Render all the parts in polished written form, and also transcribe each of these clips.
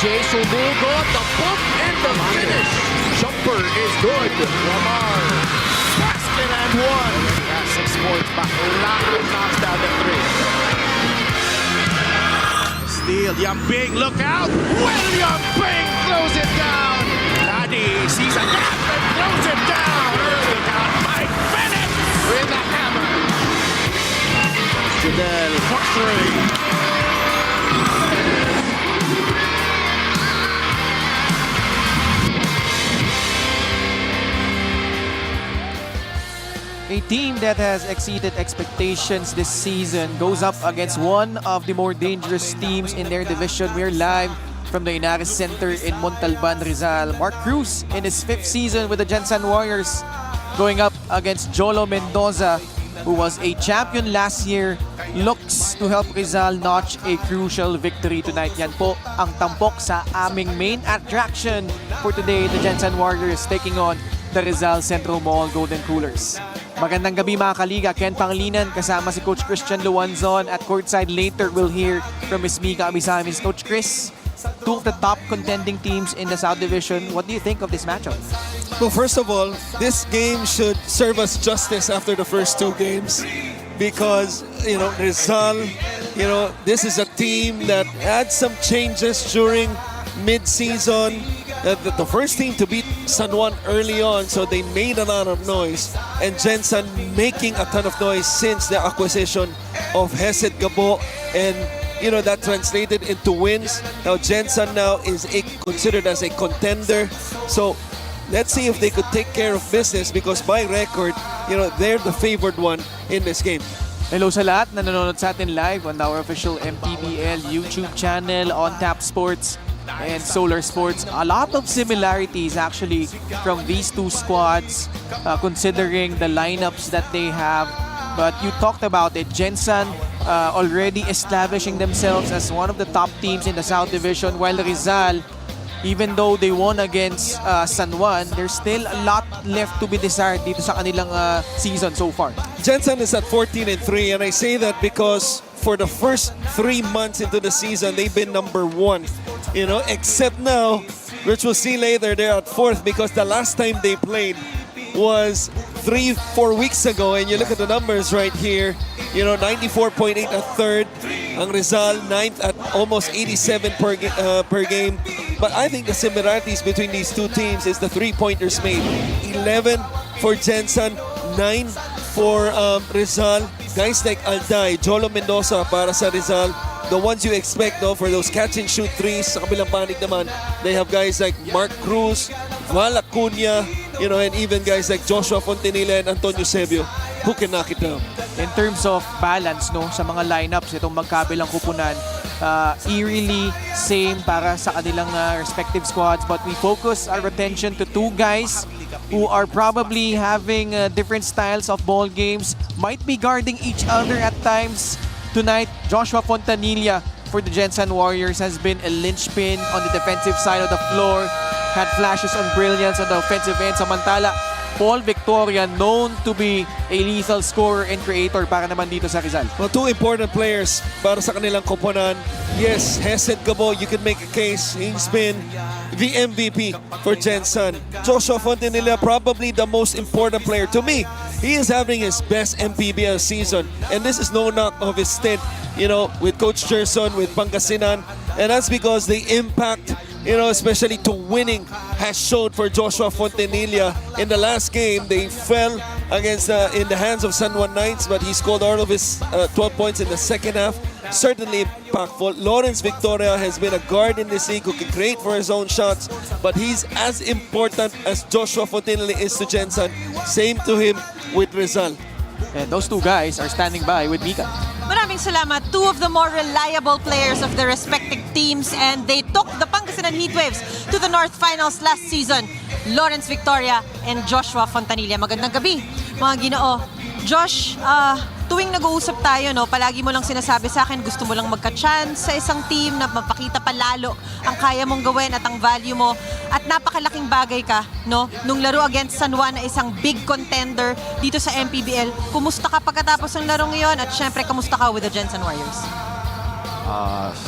Jay sumugot, the bump and the finish. Jumper is good. Lamar, basket and one. Classic Sports Bacolod knocks down the three. Steal, Yambing, look out. William Bing throws it down. Laddie sees a gap and throws it down. Early out, Mike Bennett with the hammer. Jadel for three. A team that has exceeded expectations this season goes up against one of the more dangerous teams in their division. We're live from the Inares Center in Montalban, Rizal. Mark Cruz in his 5th season with the Gensan Warriors going up against Jolo Mendoza, who was a champion last year, looks to help Rizal notch a crucial victory tonight. Yan po ang tampok sa aming main attraction for today, the Gensan Warriors taking on the Rizal Centro Mall Golden Coolers. Magandang gabi mga kaliga. Ken Pangilinan kasama si Coach Christian Luanzon. At courtside later, we'll hear from Ms. Mika Abisamis. Coach Chris, two of the top contending teams in the South Division. What do you think of this matchup? Well, first of all, this game should serve us justice after the first 2 games because, Rizal, this is a team that had some changes during mid-season. The first team to beat San Juan early on, so they made a lot of noise. And Gensan making a ton of noise since the acquisition of Hesed Gabo. And, that translated into wins. Now, Gensan now is considered as a contender. So, let's see if they could take care of business because by record, they're the favored one in this game. Hello sa lahat na nanonood sa atin live on our official MPBL YouTube channel, on Tap Sports and Solar Sports. A lot of similarities actually from these two squads considering the lineups that they have. But you talked about it, Gensan already establishing themselves as one of the top teams in the South Division, while Rizal, even though they won against San Juan, there's still a lot left to be desired dito sa kanilang season so far. Gensan is at 14-3, and I say that because for the first 3 months into the season, they've been number 1. Except now, which we'll see later, they're at 4th because the last time they played was 3-4 weeks ago. And you look at the numbers right here, 94.8 at 3rd. Ang Rizal, 9th at almost 87 per game. But I think the similarities between these two teams is the 3-pointers made. 11 for Gensan, 9 for Rizal. Guys like Alday, Jolo Mendoza para sa Rizal, the ones you expect for those catch-and-shoot threes. Sa kabilang panig naman, they have guys like Mark Cruz, Val Acuña, and even guys like Joshua Fontenilla and Antonio Sebio who can knock it down. In terms of balance sa mga lineups, itong magkabilang kupunan, eerily same para sa kanilang respective squads, but we focus our attention to 2 guys who are probably having different styles of ball games, might be guarding each other at times. Tonight, Joshua Fontanilla for the Gensan Warriors has been a linchpin on the defensive side of the floor, had flashes on brilliance on the offensive end. Samantala, Paul Victoria, known to be a lethal scorer and creator para naman dito sa Rizal. Well, 2 important players para sa kanilang koponan. Yes, Hesed Gabo, you can make a case. He's been the MVP for Gensan. Joshua Fontenilla, probably the most important player. To me, he is having his best MPBL season. And this is no knock of his stint, with Coach Gerson, with Pangasinan. And that's because the impact, especially to winning, has showed for Joshua Fontenilla. In the last game, they fell against in the hands of San Juan Knights, but he scored all of his 12 points in the second half. Certainly impactful. Lawrence Victoria has been a guard in this league who can create for his own shots, but he's as important as Joshua Fontenilla is to Gensan. Same to him with Rizal. And those 2 guys are standing by with Mika. Maraming salamat. 2 of the more reliable players of their respective teams, and they took the Pangasinan Heatwaves to the North Finals last season. Lawrence Victoria and Joshua Fontanilla. Magandang gabi, mga Ginoo. Josh, tuwing nag-uusap tayo, palagi mo lang sinasabi sa akin, gusto mo lang magka-chance sa isang team na mapakita palalo ang kaya mong gawin at ang value mo. At napakalaking bagay ka, nung laro against San Juan na isang big contender dito sa MPBL. Kumusta ka pagkatapos ng larong iyon? At syempre, kamusta ka with the Gensan Warriors?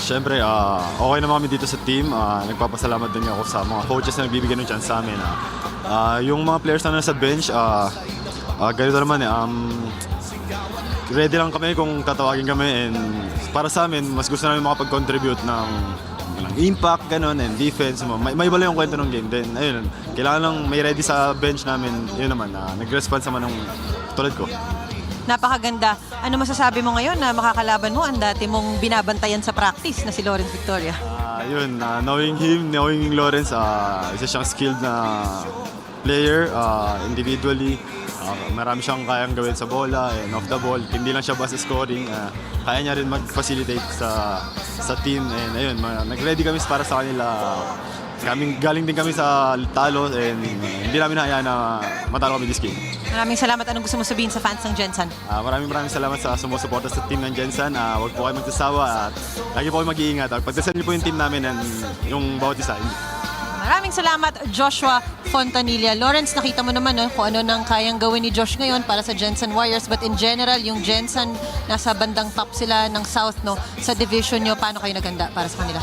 Siyempre, okay naman kami dito sa team. Nagpapasalamat din ako sa mga coaches na nagbibigay ng chance sa amin. Yung mga players na nasa bench, ganito naman ready lang kami kung tatawagin kami. And para sa amin, mas gusto namin makapag-contribute ng impact, ganun, and defense. May iba lang yung kwento ng game. Then, ayun, kailangan lang may ready sa bench namin. Yun naman, nag-response naman ng tulad ko. Napakaganda. Ano masasabi mo ngayon na makakalaban mo ang dati mong binabantayan sa practice na si Lawrence Victoria? Yun, knowing him, knowing Lawrence, isa siyang skilled na player individually. Marami siyang kayang gawin sa bola and off the ball. Hindi lang siya basta scoring. Kaya niya rin mag-facilitate sa team. And ayun, nag-ready kami para sa kanila. Galing din kami sa talo and hindi namin hayaan na matalo kami this game. Maraming salamat. Anong gusto mo sabihin sa fans ng Gensan? Maraming salamat sa sumusuporta sa team ng Gensan. Huwag po kayo magsasawa at lagi po kayo mag-iingat. Pagdasal niyo po yung team namin and yung bawat isa. Maraming salamat, Joshua Fontanilla. Lawrence, nakita mo naman kung ano nang kayang gawin ni Josh ngayon para sa Gensan Warriors. But in general, yung Gensan, nasa bandang top sila ng South sa division nyo. Paano kayo naganda para sa kanila?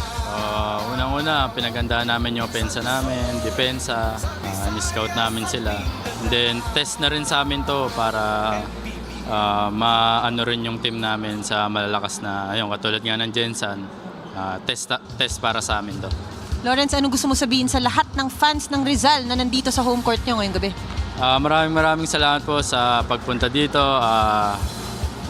Unang-una, pinagandaan namin yung opensa namin, depensa, ni-scout namin sila. And then, test na rin sa amin to para maano rin yung team namin sa malalakas na, ayun, katulad nga ng Gensan, test para sa amin to. Lawrence, anong gusto mo sabihin sa lahat ng fans ng Rizal na nandito sa home court nyo ngayong gabi? Maraming salamat po sa pagpunta dito.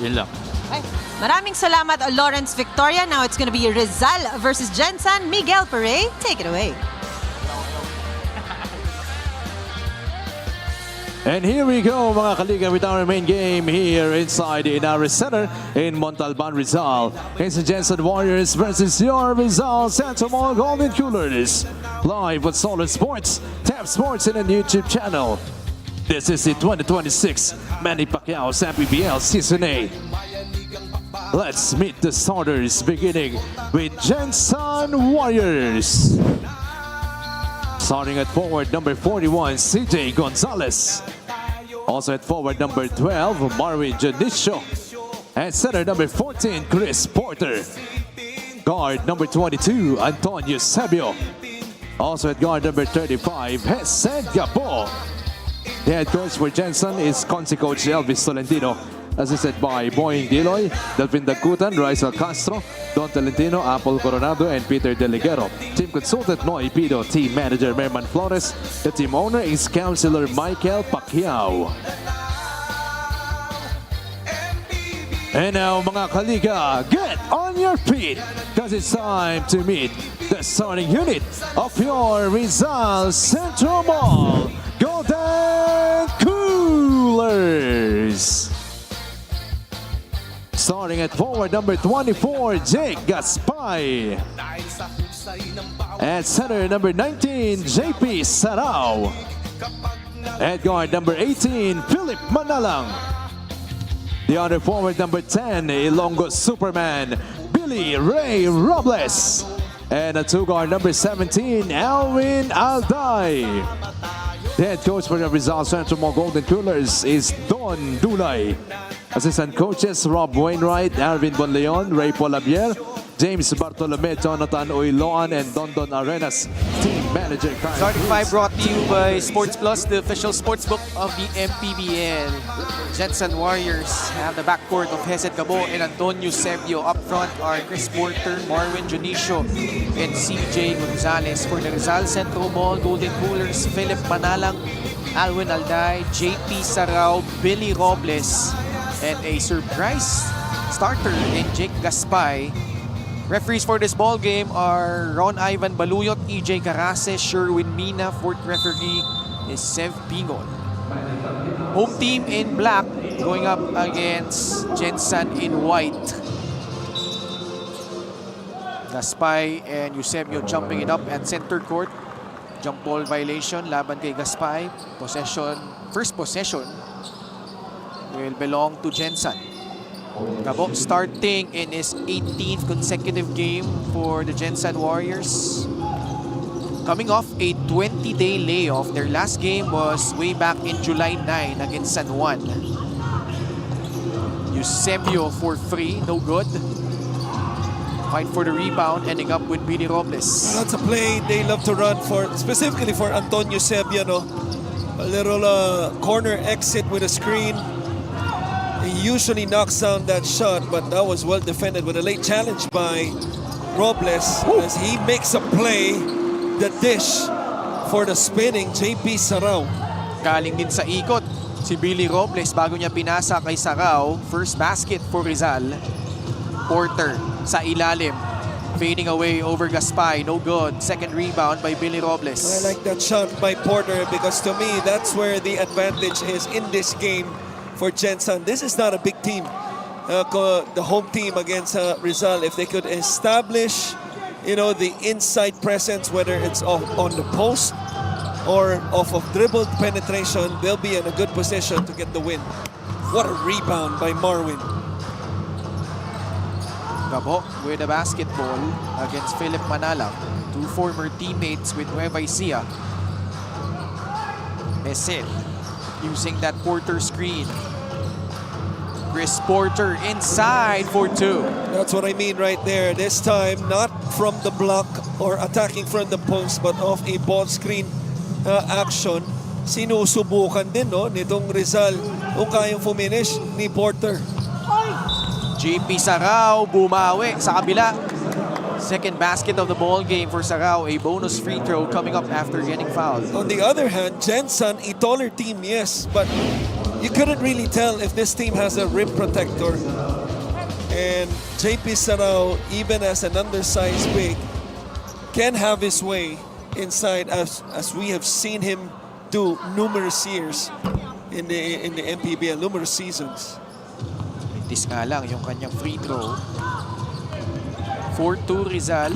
Yun lang. Okay. Maraming salamat, Lawrence Victoria. Now it's gonna be Rizal versus Gensan. Miguel Pere, take it away. And here we go, mga kaliga, with our main game here inside the Inaris Center in Montalban, Rizal. It's the Gensan Warriors versus your Rizal Central Mall Golden Coolers. Live with Solid Sports, Tap Sports in a YouTube channel. This is the 2026 Manny PACQUIAO'S MPBL Season 8. Let's meet the starters, beginning with Gensan Warriors. Starting at forward number 41, CJ Gonzalez. Also at forward number 12, Marvin Janicio. And center number 14, Chris Porter. Guard number 22, Antonio Sabio. Also at guard number 35, Hesen Gabo. The head coach for Gensan is Consi Coach Elvis Tolentino. Assisted by Boying Diloy, Delvin Dagutan, Rizal Castro, Don Tolentino, Apple Coronado, and Peter Deligero. Team consultant Noy Pido, team manager Merman Flores. The team owner is Councilor Michael Pacquiao. And now, mga kaliga, get on your feet because it's time to meet the starting unit of your Rizal Central Mall Golden Coolers. Starting at forward number 24, Jake Gaspay. At center number 19, JP Sarao. At guard number 18, Philip Manalang. The other forward number 10, Ilonggo Superman, Billy Ray Robles. And a two guard number 17, Alvin Alday. The head coach for the Rizal Central Mall Golden Coolers is Don Dulay. Assistant coaches Rob Wainwright, Arvin Bonleon, Ray Polabier, James Bartolome, Jonathan Oiloan, and Dondon Arenas. Team manager Kyle Starting Cruz. five brought to you by Sports Plus, the official sportsbook of the MPBL. Gensan Warriors have the backcourt of Hesed Gabo and Antonio Sebio. Up front are Chris Porter, Marvin Junicio, and CJ Gonzalez. For the Rizal Central Mall Golden Coolers, Philip Manalang, Alwin Alday, JP Sarao, Billy Robles, and a surprise starter in Jake Gaspay. Referees for this ball game are Ron Ivan Baluyot, EJ Carase, Sherwin Mina. Fourth referee is Sev Pingon. Home team in black going up against Gensan in white. Gaspay and Eusebio jumping it up at center court. Jump ball violation laban kay Gaspay. Possession, first possession will belong to Gensan. Gabo starting in his 18th consecutive game for the Gensan Warriors. Coming off a 20-day layoff, their last game was way back in July 9 against San Juan. Eusebio for free, no good. Fight for the rebound, ending up with Billy Robles. That's a play they love to run for, specifically for Antonio Sebia, no? A little corner exit with a screen. He usually knocks down that shot, but that was well defended with a late challenge by Robles as he makes a play, the dish for the spinning JP Sarao. Galing din sa ikot si Billy Robles bago niya pinasa kay Sarao. First basket for Rizal. Porter sa ilalim. Fading away over Gaspay. No good. Second rebound by Billy Robles. I like that shot by Porter because to me, that's where the advantage is in this game for Gensan. This is not a big team. The home team against Rizal, if they could establish, the inside presence, whether it's on the post or off of dribbled penetration, they'll be in a good position to get the win. What a rebound by Marwin. Gabo with a basketball against Philip Manalang. Two former teammates with Nueva Ecija. Mesel using that Porter screen. Chris Porter inside for two. That's what I mean right there. This time, not from the block or attacking from the post, but off a ball screen action. Sinusubukan din nitong Rizal kung kayang fuminish ni Porter. JP Sarao bumawi sa kabila. Second basket of the ball game for Sarao. A bonus free throw coming up after getting fouled. On the other hand, Gensan, a taller team, yes, but you couldn't really tell if this team has a rim protector. And JP Sarao, even as an undersized big, can have his way inside as we have seen him do numerous years in the MPBL, numerous seasons. This nga lang yung kanyang free throw. 4-2 Rizal.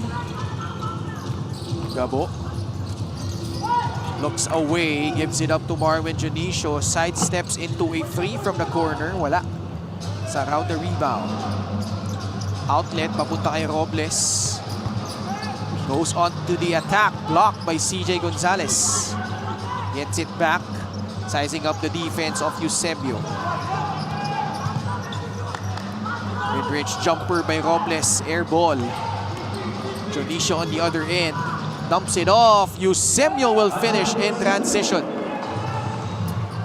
Gabo looks away, gives it up to Marwin Junicio. Sidesteps into a free from the corner. Wala. Sarao the rebound. Outlet, papunta kay Robles. Goes on to the attack. Blocked by CJ Gonzalez. Gets it back. Sizing up the defense of Eusebio. Mid-range jumper by Robles. Air ball. Junicio on the other end. Dumps it off. Eusebio will finish in transition.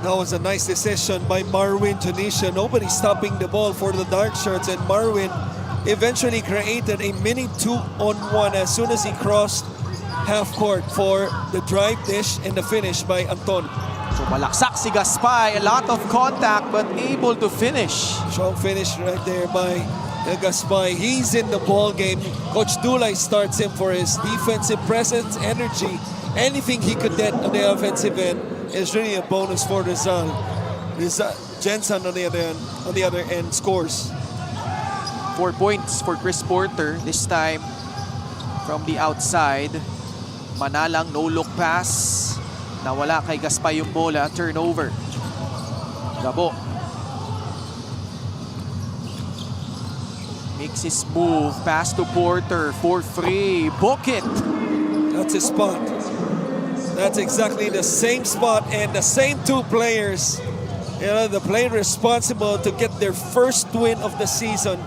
That was a nice decision by Marwin Junicio. Nobody stopping the ball for the dark shirts, and Marwin eventually created a mini 2-on-1 as soon as he crossed half court for the drive dish and the finish by Anton. So malaksak si Gaspay. A lot of contact but able to finish. Strong finish right there by Gaspay. He's in the ball game. Coach Dulay starts him for his defensive presence, energy. Anything he could get on the offensive end is really a bonus for Rizal. Gensan on the other end scores. 4 points for Chris Porter. This time from the outside. Manalang no-look pass. Nawala kay Gaspay yung bola. Turnover. Gabo. Makes his move. Pass to Porter for free. Book it. That's his spot. That's exactly the same spot and the same two players. The player responsible to get their first win of the season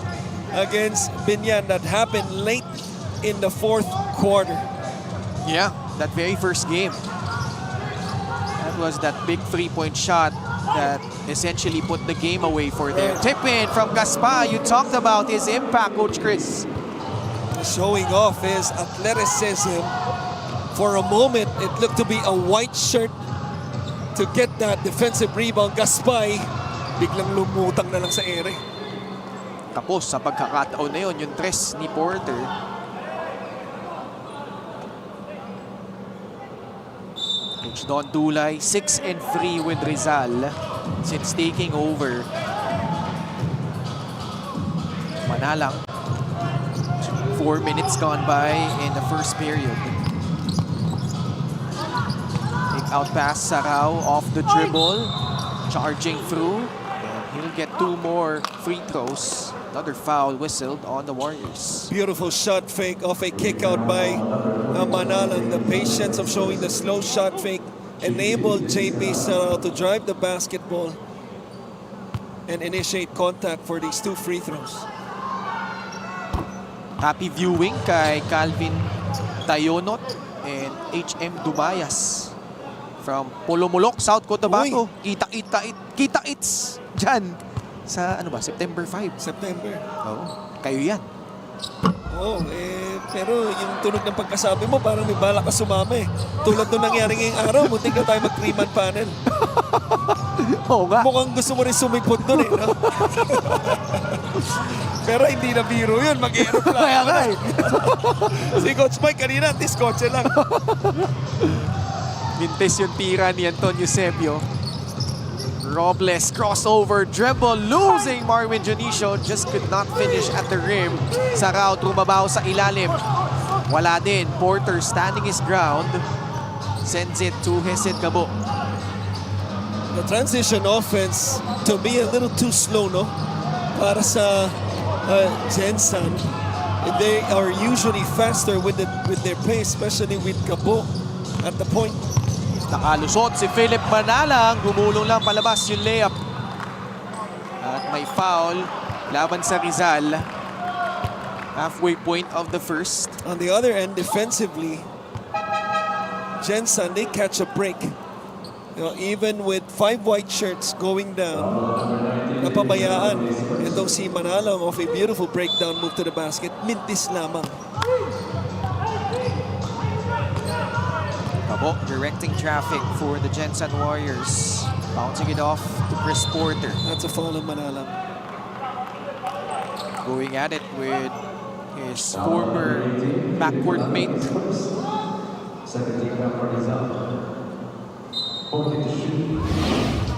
against Binyan that happened late in the fourth quarter. Yeah, that very first game. That was that big three-point shot that essentially put the game away for them. Tip in from Gaspay. You talked about his impact, Coach Chris. Showing off his athleticism. For a moment, it looked to be a white shirt to get that defensive rebound. Gaspay, biglang lumutang na lang sa ere. Tapos sa pagkakataon na yun, yung tres ni Porter. Coach Don Dulay, 6-3 with Rizal since taking over. Manalang. 4 minutes gone by in the first period. Out pass, Sarao off the dribble, charging through, and he'll get 2 more free throws. Another foul whistled on the Warriors. Beautiful shot fake off a kick out by Manalang. The patience of showing the slow shot fake enabled JP Sarao to drive the basketball and initiate contact for these 2 free throws. Happy viewing kay Calvin Tayonot and HM Dubayas from Polomolok, South Cotabato. Kita-its dyan sa ano ba, September 5. September. Oo, kayo yan. Pero yung tunog ng pagkasabi mo, parang may bala ka sumama eh. Tulad nung nangyari ngayong araw, muntik na tayo mag-3-man panel. Oo nga. Mukhang gusto mo rin sumipot doon eh, no? Pero hindi na biro yun, mag-aeroplano. Kaya nga eh. Si Coach Mike kanina, kotse lang. Mintes yung tira ni Antonio Sebio. Robles, crossover, dribble, losing Marwin Jonicio, just could not finish at the rim. Sarao, trumabaho sa ilalim. Wala din. Porter standing his ground. Sends it to Hesid Cabo. The transition offense, to be a little too slow, no? Para sa Gensan. They are usually faster with their pace, especially with Cabo at the point. Nakalusot si Philip Manalang. Gumulong lang palabas yung layup. At may foul laban sa Rizal. Halfway point of the first. On the other end, defensively, Gensan, they catch a break. You know, even with 5 white shirts going down, napabayaan. Itong si Manalang of a beautiful breakdown move to the basket. Mintis lamang. Cabo directing traffic for the Gensan Warriors. Bouncing it off to Chris Porter. That's a foul of Manalang. Going at it with his former backcourt mate.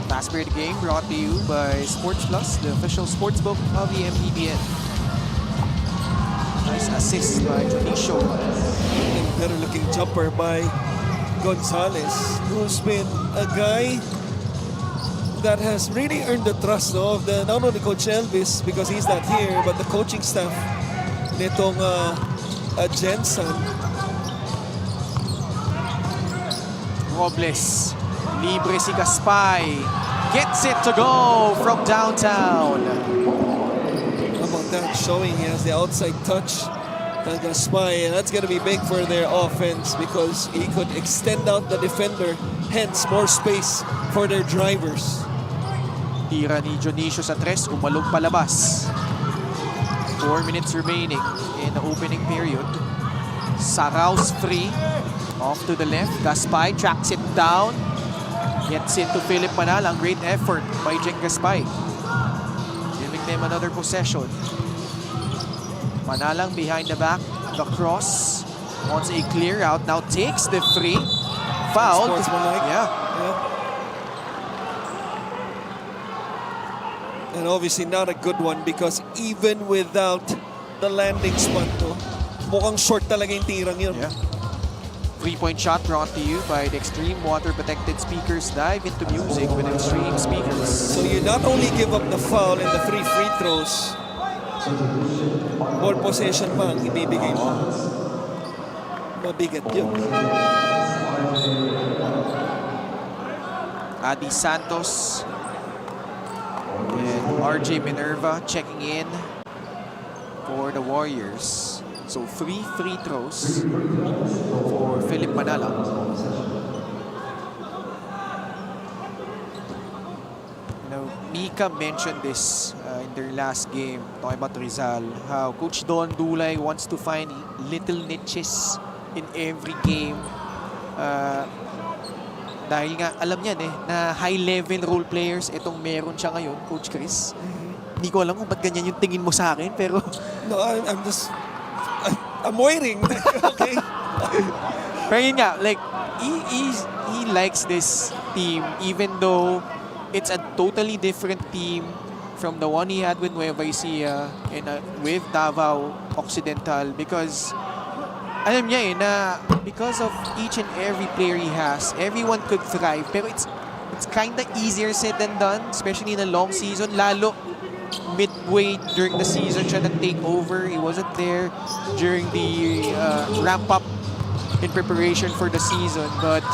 Fast break game brought to you by Sports Plus, the official sportsbook of the MPBL. Nice assist by Jonicio. Better looking jumper by Gonzalez, who's been a guy that has really earned the trust of the not only Coach Elvis because he's not here, but the coaching staff nitong Gensan. Robles, libre si Gaspay, gets it to go from downtown. How about that? Showing he has the outside touch. Gaspay, and that's going to be big for their offense because he could extend out the defender, hence more space for their drivers. Tira ni Jonicio sa tres, umalog palabas. 4 minutes remaining in the opening period. Sarao's free, off to the left. Gaspay tracks it down, gets into Philip Manalang. Great effort by Jeng Gaspay, giving them another possession. Manalang behind the back, the cross, wants a clear out, now takes the free. Fouled. Sportsmanlike. Yeah. And obviously not a good one because even without the landing spot, no, mukhang short talaga yung tirang yun. Yeah. 3-point shot brought to you by the Extreme Water Protected Speakers. Dive into music with Extreme Speakers. So you not only give up the foul and the 3 free throws, ball possession pa ang ibibigay mo. Mabigat yun. Adi Santos and RJ Minerva checking in for the Warriors. So 3 free throws for Philip Manalang. Mika mentioned this in their last game, talking about Rizal, how Coach Don Dulay wants to find little niches in every game. Dahil nga, alam niyan na high-level role players, itong meron siya ngayon, Coach Chris. Hindi ko alam kung ba't ganyan yung tingin mo sa akin, pero... No, I'm waiting. Okay. Pero yun nga, like, he likes this team, even though it's a totally different team from the one he had with Nueva Ecija and with Davao Occidental, because alam niya na because of each and every player he has, everyone could thrive, pero it's kind of easier said than done, especially in a long season, lalo midway during the season siya nag-take over. He wasn't there during the ramp up in preparation for the season, but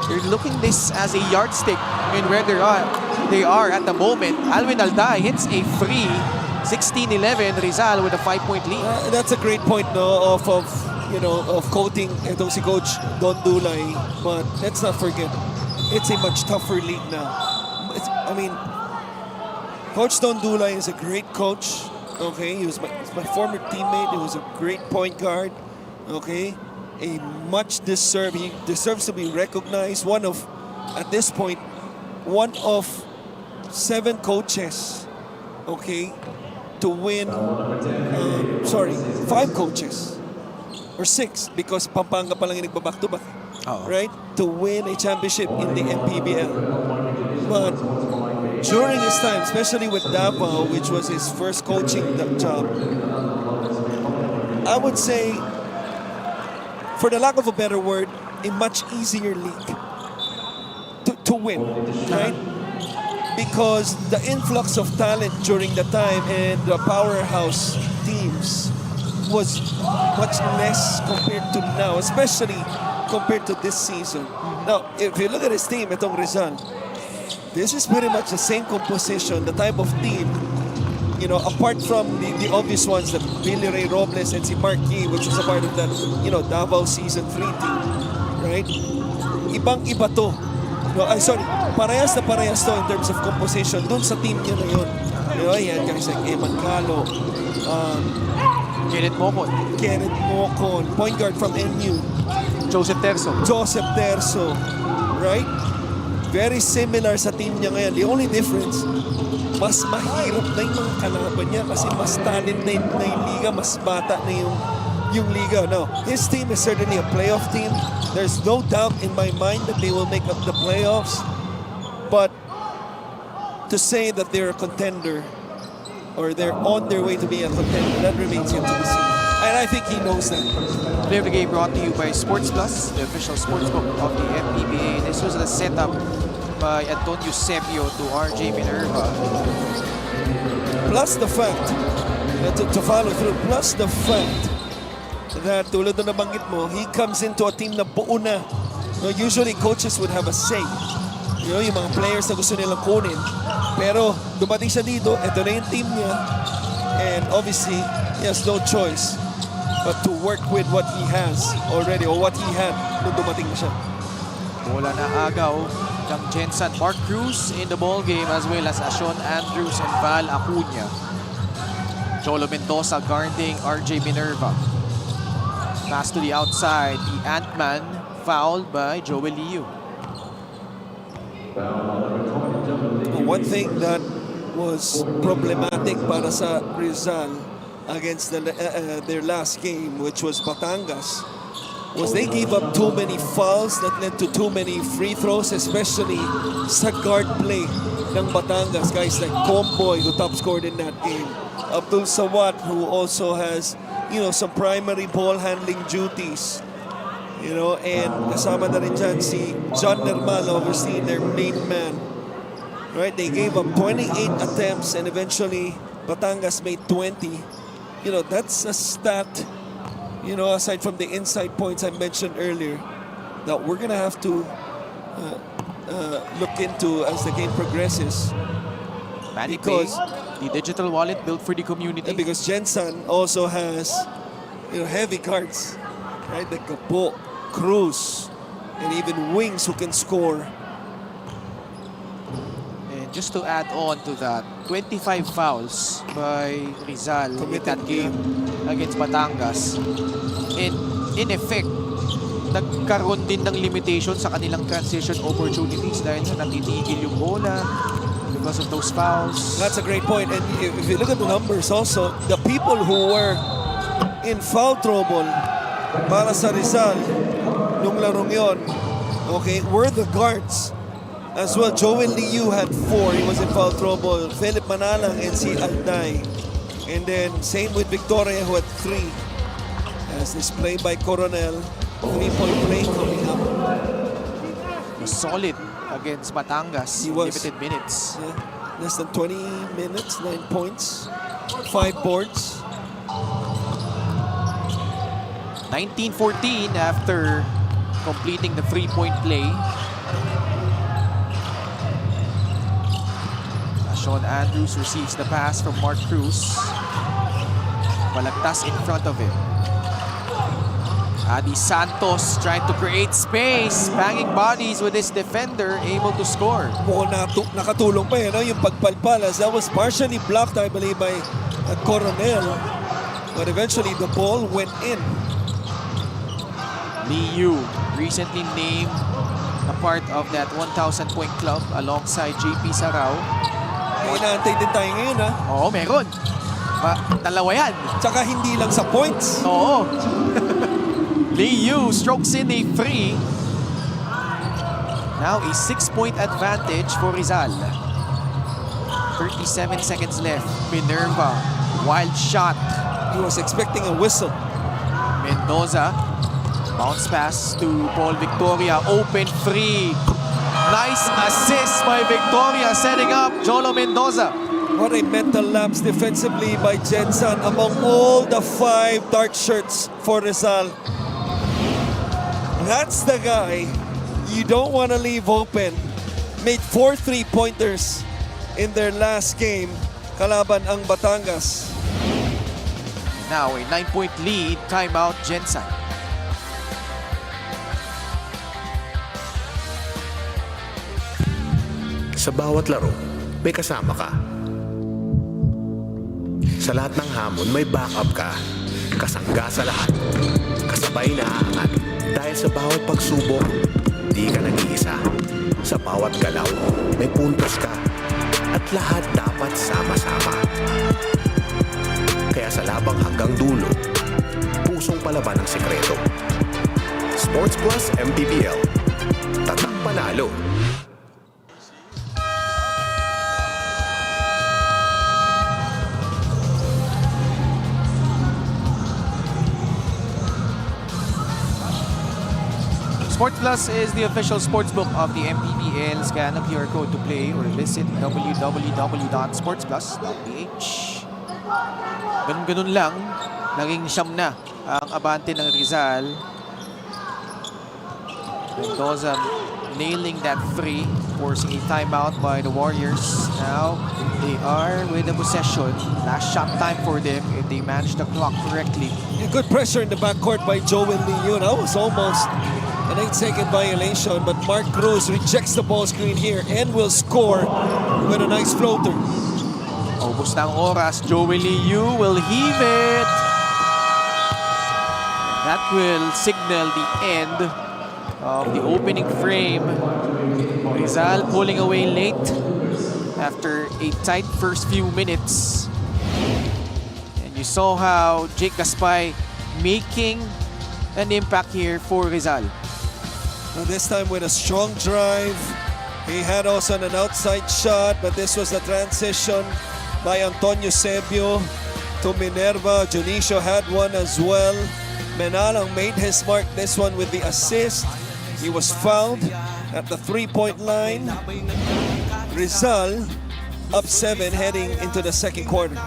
you're looking this as a yardstick in where they are at the moment. Alvin Alday hits a free 16-11, Rizal with a 5-point lead. That's a great point, no, of you know, of quoting itong si Coach Don Dulay. But let's not forget, it's a much tougher league now. I mean, Coach Don Dulay is a great coach. Okay, he was my former teammate. He was a great point guard. Okay, he deserves to be recognized. At this point, one of 7 coaches. Okay, to win. 5 coaches. Or 6, because Pampanga pa lang yung nagbaback-to-back. Right? To win a championship in the MPBL. But during his time, especially with Davao, which was his first coaching job, I would say, for the lack of a better word, a much easier league to win, right? Because the influx of talent during the time and the powerhouse teams was much less compared to now, especially compared to this season. Now, if you look at his team, itong Rizal, this is pretty much the same composition, the type of team, you know, apart from the obvious ones, the Billy Ray Robles and si Mark Yee, which was a part of that, you know, Davao Season 3 team, right? Ibang-iba to. No, parehas na parehas to in terms of composition dun sa team niya na yun. You know, he had guys like Eman Calo, Kenneth Mocon, point guard from NU. Joseph Terso, right? Very similar sa team niya ngayon. The only difference, mas mahirap na yung mga kalaban niya kasi mas talent na yung liga, mas bata na yung liga. Now, his team is certainly a playoff team. There's no doubt in my mind that they will make up the playoffs. But to say that they're a contender or they're on their way to be a contender, that remains yet to be seen. And I think he knows that. Play of the game brought to you by Sports Plus, the official sportsbook of the MPBL. This was the setup by Antonio Sepio to RJ Minerva. Plus the fact, to follow through, plus the fact that tulad na nabanggit mo, he comes into a team na buo na. No, usually coaches would have a say. You know, yung mga players na gusto nilang kunin. Pero dumating siya dito, ito na yung team niya. And obviously, he has no choice but to work with what he has already or what he had nung dumating na siya. Bola na agaw ng Gensan. Mark Cruz in the ball game as well as Ashon Andrews and Val Acuña. Cholo Mendoza guarding RJ Minerva. Pass to the outside. The Ant-Man fouled by Joel Liu. One thing that was problematic para sa Rizal against their last game, which was Batangas, was they gave up too many fouls that led to too many free throws, especially sa guard play ng Batangas. Guys like Comboy, who top scored in that game. Abdul Sawat, who also has, you know, some primary ball handling duties. You know, and kasama na rin dyan si John Nermal, obviously their main man. Right, they gave up 28 attempts and eventually Batangas made 20. You know, that's a stat, you know, aside from the inside points I mentioned earlier, that we're going to have to look into as the game progresses. Manny Because the digital wallet built for the community. because Gensan also has, you know, heavy cards, right? Like Kapo, Cruz, and even wings who can score. And just to add on to that, 25 fouls by Rizal in that game against Batangas. And in effect, nagkaroon din ng limitation sa kanilang transition opportunities dahil sa natitigil yung bola because of those fouls. That's a great point. And if you look at the numbers also, the people who were in foul trouble para sa Rizal nung larong yon, okay, were the guards as well. Joel Liu had 4. He was in foul trouble. Philip Manalang and si Alday. And then same with Victoria, who had 3. As this play by Coronel. 3-point play coming up. Solid against Batangas. He was. Limited minutes. Yeah, less than 20 minutes, 9 points, 5 boards. 19-14 after completing the 3-point play. Sean Andrews receives the pass from Mark Cruz. Balagtas in front of him. Adi Santos trying to create space, banging bodies with his defender, able to score. Mukhang nakatulong pa no? Yung pagpalpalas. That was partially blocked, I believe, by Coronel. But eventually the ball went in. Lee Yu, recently named a part of that 1,000-point club alongside JP Sarao. May inaantay din tayo ngayon, ha? Oo, meron. Dalawa yan. Tsaka hindi lang sa points. Oo. Lee Yu strokes in a free. Now a 6-point advantage for Rizal. 37 seconds left. Minerva, wild shot. He was expecting a whistle. Mendoza, bounce pass to Paul Victoria, open free. Nice assist by Victoria, setting up Jolo Mendoza. What a mental lapse defensively by Gensan among all the 5 dark shirts for Rizal. That's the guy you don't want to leave open. Made 4 3-pointers in their last game, kalaban ang Batangas. Now a 9-point lead, timeout Gensan. Sa bawat laro, may kasama ka. Sa lahat ng hamon, may backup ka. Kasangga sa lahat. Kasabay na aangat. Dahil sa bawat pagsubok, di ka nag-iisa. Sa bawat galaw, may puntos ka. At lahat dapat sama-sama. Kaya sa labang hanggang dulo, pusong palaban ang sikreto. Sports Plus MPBL. Tatak panalo. Sports Plus is the official sportsbook of the MPBL. Scan a QR code to play or visit www.sportsplus.ph. Ganun-ganun lang, naging siyam na ang abante ng Rizal. Mendoza nailing that free, forcing a timeout by the Warriors. Now they are with the possession. Last shot time for them if they manage the clock correctly. A good pressure in the backcourt by Joel Lee. That was almost an 8-second violation, but Mark Cruz rejects the ball screen here and will score with a nice floater. Ubus ng oras, Joey Liu will heave it. That will signal the end of the opening frame. Rizal pulling away late after a tight first few minutes. And you saw how Jake Gaspay making an impact here for Rizal. And this time with a strong drive. He had also an outside shot, but this was the transition by Antonio Sebio to Minerva. Junicio had one as well. Menalang made his mark this one with the assist. He was fouled at the 3-point line. Rizal up 7 heading into the second quarter.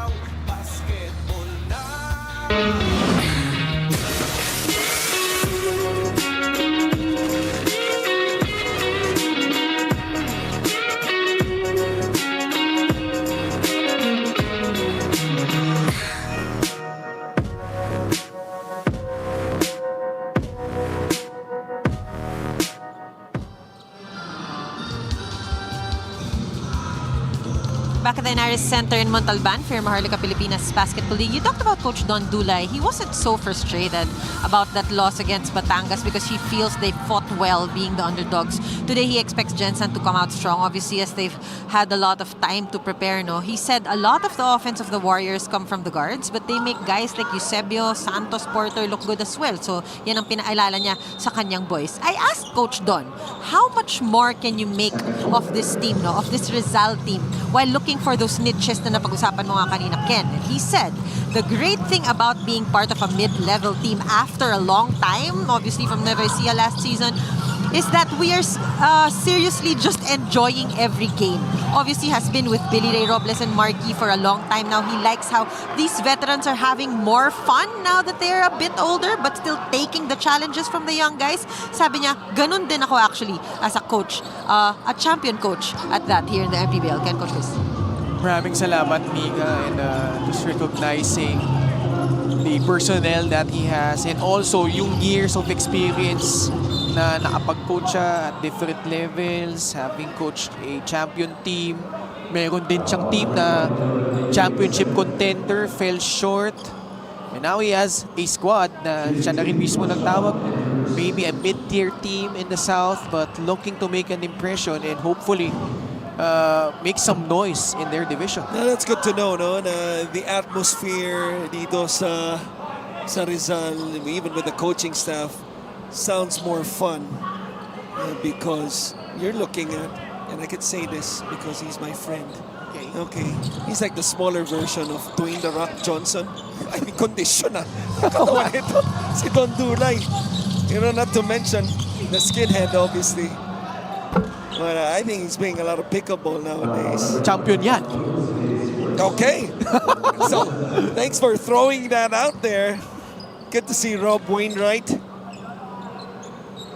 Back at the Inaris Center in Montalban for Maharlika Pilipinas Basketball League, you talked about Coach Don Dulay. He wasn't so frustrated about that loss against Batangas because he feels they fought well being the underdogs. Today, he expects Gensan to come out strong, obviously, as they've had a lot of time to prepare. No, he said a lot of the offense of the Warriors come from the guards, but they make guys like Eusebio, Santos, Porter look good as well. So, yan ang pinaalala niya sa kanyang boys. I asked Coach Don, how much more can you make of this team, no, of this Rizal team, while looking for those niches na napag-usapan mo nga kanina, Ken? And he said, the great thing about being part of a mid-level team after a long time, obviously from Nueva Ecija last season, is that we are seriously just enjoying every game. Obviously has been with Billy Ray Robles and Marky for a long time now. He likes how these veterans are having more fun now that they're a bit older but still taking the challenges from the young guys. Sabi niya, ganun din ako actually as a coach, a champion coach at that here in the MPBL. Ken, Coach Chris. Maraming salamat, Mika, and just recognizing the personnel that he has and also yung years of experience na nakapag-coach siya at different levels, having coached a champion team. Meron din siyang team na championship contender, fell short. And now he has a squad na siya na rin mismo nagtawag. Maybe a mid-tier team in the South but looking to make an impression and hopefully make some noise in their division. Now, that's good to know, no? Na the atmosphere dito sa Rizal, even with the coaching staff, sounds more fun because you're looking at, and I could say this because he's my friend. Okay, he's like the smaller version of Dwayne The Rock Johnson. I mean, condition katawan ito, si Don Dulay. You know, not to mention the skinhead, obviously. But I think he's playing a lot of pickleball nowadays. Champion yan. Okay. So, thanks for throwing that out there. Good to see Rob Wainwright.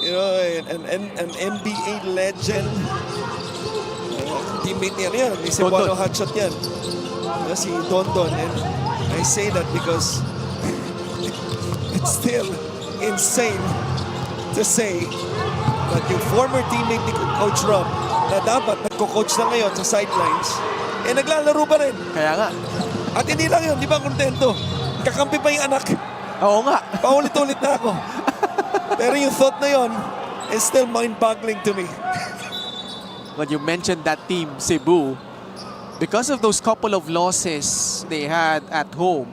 You know, an NBA legend. Teammate niya yan. May Cebuano hotshot yan. Si Dondon. And I say that because it's still insane to say that yung former teammate ni Coach Rob na dapat nagko-coach na ngayon sa sidelines, eh naglalaro pa rin. Kaya nga. At hindi lang yun, di ba kontento? Kakampi pa yung anak. Oo nga. Paulit-ulit na ako. Pero yung thought na yun is still mind-boggling to me. When you mentioned that team, Cebu, because of those couple of losses they had at home,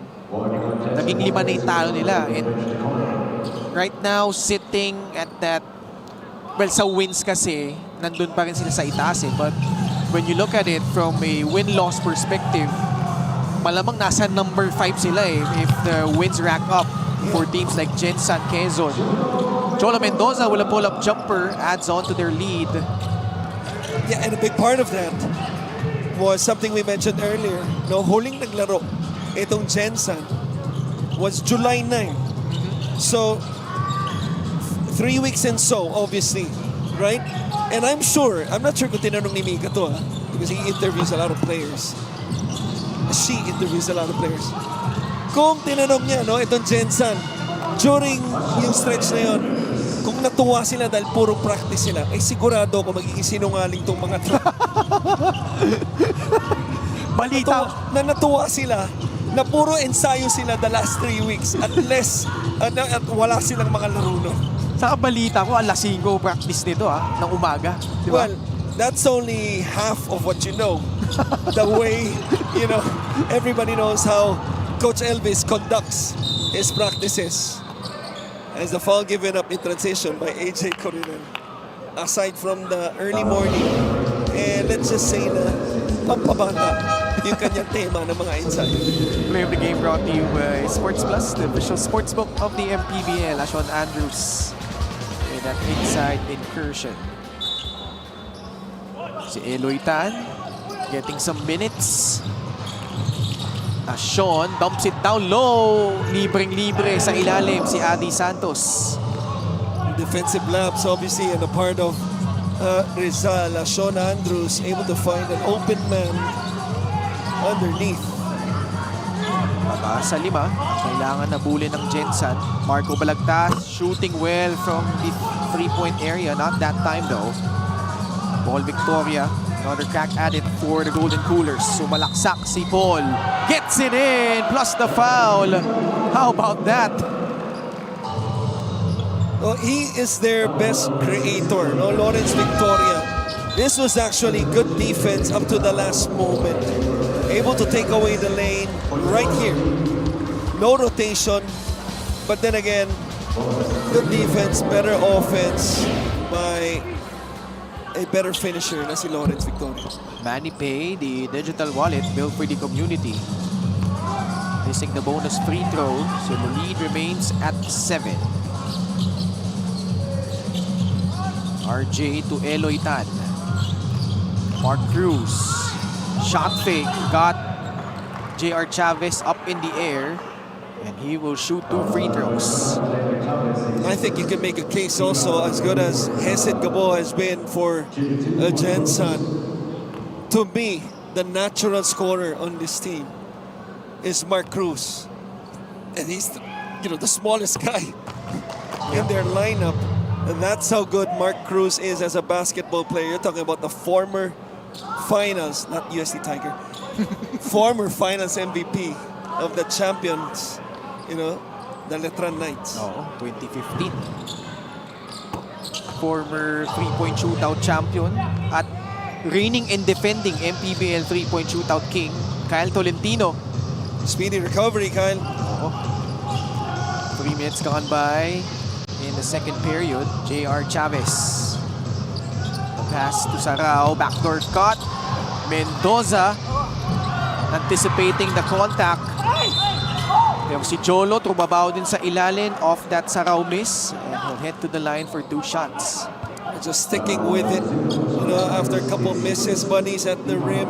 naging 5 na yung talo nila. And right now, sitting at that, well, sa wins kasi, nandun pa rin sila sa itaas eh. But when you look at it from a win-loss perspective, malamang nasa number 5 sila eh, if the wins rack up for teams like Gensan, Quezon. Cholo Mendoza will a pull-up jumper, adds on to their lead. Yeah, and a big part of that was something we mentioned earlier. No, huling naglaro itong Gensan was July 9. So, 3 weeks and so, obviously, right? And I'm not sure kung tinanong ni Mika to, because he interviews a lot of players. She interviews a lot of players. Kung tinanong niya, no, itong Gensan, during yung stretch na yun, kung natuwa sila dahil puro practice sila, ay sigurado ako magiging sinungaling tong mga to. Balita. Na natuwa sila na puro ensayo sila the last 3 weeks at wala silang mga laro, no? Sa balita ko, alas 5 practice nito ng umaga. Diba? Well, that's only half of what you know. The way, you know, everybody knows how Coach Elvis conducts his practices. As the foul given up in transition by AJ Coronel. Aside from the early morning, let's just say na pampabata yung kanyang tema ng mga insight. Play of the game brought to you by Sports Plus, the official sportsbook of the MPBL. Ashon Andrews with that inside incursion. Si Eloy Tan getting some minutes. Ashon dumps it down low. Libreng-libre sa ilalim si Adi Santos. Defensive laps obviously and a part of Rizal. Ashon Andrews able to find an open man underneath. Baba sa 5. Kailangan na bulin ng Gensan. Marco Balagtas shooting well from the 3-point area. Not that time though. Ball Victoria. Another crack at it for the Golden Coolers. Sumalaksak si Paul. Gets it in, plus the foul. How about that? Well, he is their best creator, no? Lawrence Victoria. This was actually good defense up to the last moment. Able to take away the lane right here. No rotation, but then again, good defense, better offense by a better finisher na si Lawrence Victoria. MANNY Pay, the digital wallet built for the community. Missing the bonus free throw, so the lead remains at 7. RJ to Eloy Tan. Mark Cruz. Shot fake. Got JR Chavez up in the air. And he will shoot 2 free throws. I think you can make a case also as good as Hesed Gabo has been for Gensan. To me, the natural scorer on this team is Mark Cruz. And he's, the smallest guy in their lineup. And that's how good Mark Cruz is as a basketball player. You're talking about the former finals, not USD Tiger, former finals MVP of the champions, the Letran Knights. Oo, 2015. Former 3-point shootout champion at reigning and defending MPBL 3-point shootout king, Kyle Tolentino. Speedy recovery, Kyle. Oo. 3 minutes gone by in the second period. J.R. Chavez. The pass to Sarao. Backdoor cut. Mendoza anticipating the contact. Pero si Jolo trumabaw din sa ilalim of that Sarao miss. And he'll head to the line for 2 shots. Just sticking with it. After a couple misses, bunnies at the rim.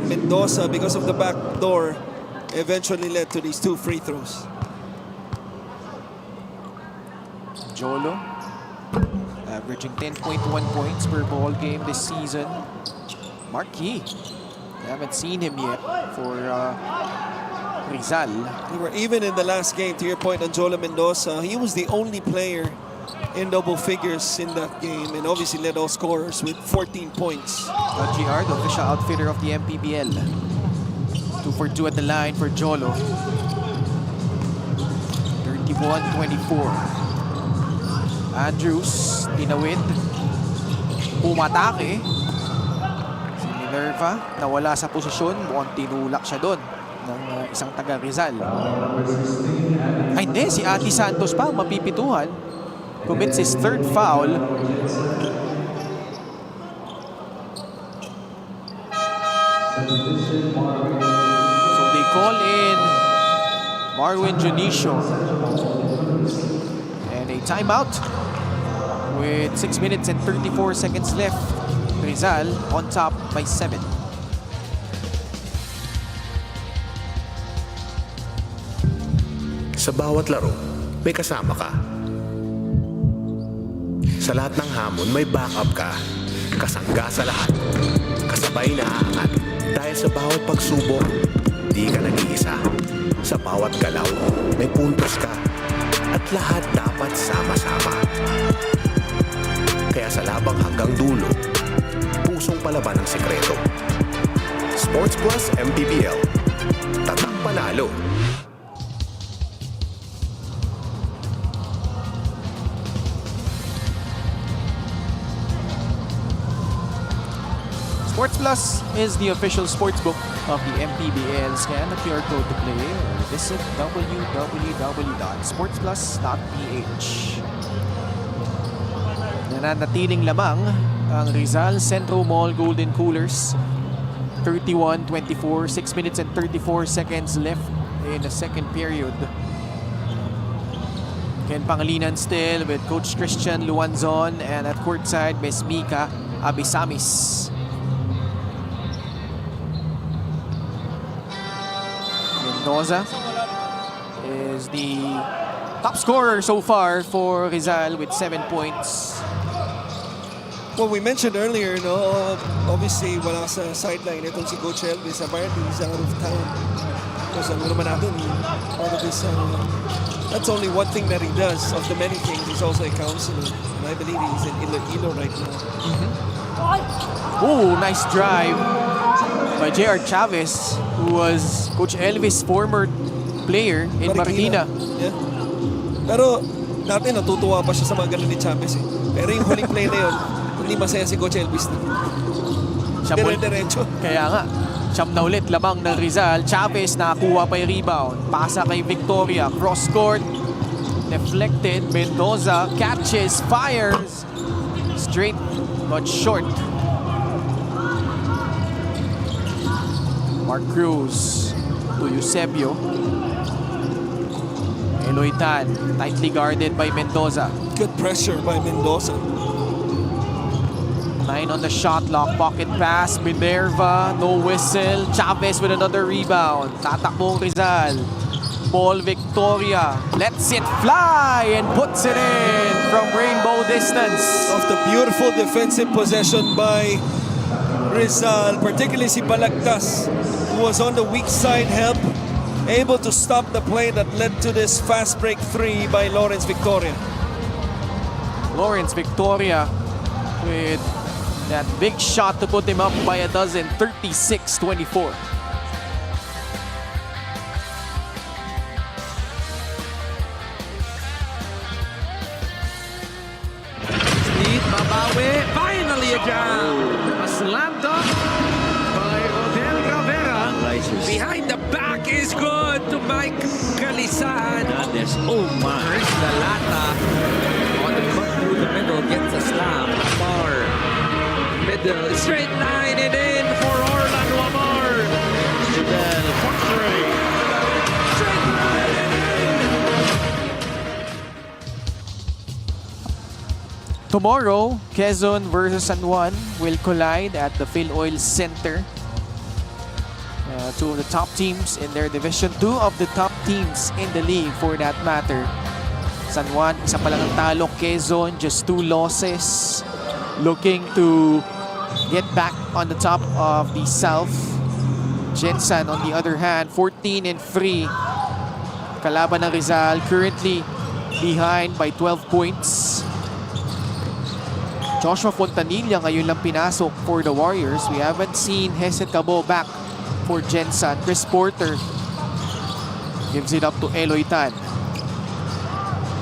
Mendoza, because of the back door, eventually led to these 2 free throws. Jolo averaging 10.1 points per ball game this season. Marquis, we haven't seen him yet for Rizal. They were even in the last game, to your point on Jolo Mendoza. He was the only player in double figures in that game, and obviously led all scorers with 14 points. GR, the official outfitter of the MPBL. 2 for 2 at the line for Jolo. 31-24. Andrews, tinawid. Pumatake. Si Minerva, nawala sa posisyon. Mukhang tinulak siya doon ng isang taga Rizal. Ay, hindi. Si Ati Santos pa, mapipituhan. Commits his 3rd foul. So they call in Marwin Junicio. And a timeout with 6 minutes and 34 seconds left. Rizal on top by 7. Sa bawat laro, may kasama ka. Sa lahat ng hamon, may backup ka. Kasangga sa lahat. Kasabay na aangat. Dahil sa bawat pagsubok, di ka nag-iisa. Sa bawat galaw, may puntos ka. At lahat dapat sama-sama. Kaya sa labang hanggang dulo, pusong palaban ang sikreto. Sports Plus MPBL. Tatak panalo. Sports Plus is the official sportsbook of the MPBL. Scan the QR code to play or visit www.sportsplus.ph. Nananatiling lamang ang Rizal Centro Mall Golden Coolers. 31-24, 6 minutes and 34 seconds left in the second period. Ken Pangilinan still with Coach Christian Luanzon, and at courtside, Miss Mika Abisamis. Mendoza is the top scorer so far for Rizal with 7 points. Well, we mentioned earlier, obviously wala sa sideline itong si Coach Elvis. Apparently he's out of town. Because naman natin, part of his, that's only one thing that he does. Of the many things, he's also a counselor. And I believe he's in Iloilo right now. Oh, nice drive by J.R. Chavez, who was Coach Elvis' former player in Marikina. Yeah. Pero dati natutuwa pa siya sa mga ganun ni Chavez. Pero yung huling play na yun, hindi masaya si Coach Elvis na. Dire-diretso. Kaya nga, siyam na ulit lamang ng Rizal. Chavez nakakuha pa yung rebound. Pasa kay Victoria. Cross court. Deflected. Mendoza catches, fires. Straight but short. Mark Cruz to Eusebio. Eloy Tan, tightly guarded by Mendoza. Good pressure by Mendoza. 9 on the shot clock, pocket pass, Minerva, no whistle. Chavez with another rebound. Tatakbo Rizal. Ball Victoria, lets it fly and puts it in from rainbow distance. Of the beautiful defensive possession by Rizal, particularly si Balagtas, who was on the weak side, help able to stop the play that led to this fast break 3 by Lawrence Victoria. Lawrence Victoria with that big shot to put him up by a dozen, 36-24. Speed, babawi. Finally a jam. A slam dunk by Rodel Rivera. Behind the back is good to Mike Calisan. Oh my. The Lata on the cut through the middle gets a slam. Lamar. Middle. Straight line and in for Orlando Lamar. Fidel for three. Straight line and in. Tomorrow, Quezon versus San Juan will collide at the PhilOil Center. Two of the top teams in their division, two of the top teams in the league for that matter. San Juan, isa pa lang ang talo. Quezon, just 2 losses. Looking to get back on the top of the South. Gensan, on the other hand, 14-3. Kalaban ng Rizal, currently behind by 12 points. Joshua Fontanilla ngayon lang pinasok for the Warriors. We haven't seen Hesed Cabo back for Gensan. Chris Porter gives it up to Eloy Tan.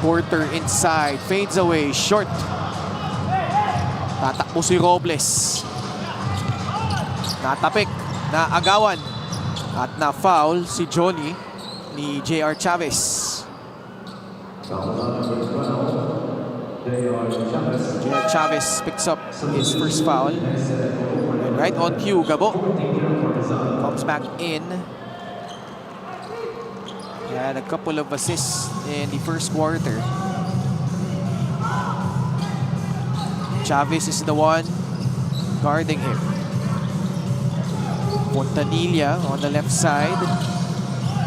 Porter inside, fades away, short. Tatakbo si Robles. Natapik, naagawan. At na-foul si Johnny ni JR Chavez. JR Chavez picks up his first foul. And right on cue, Gabo comes back in. He had a couple of assists in the first quarter. Chavez is the one guarding him. Fontanilla on the left side.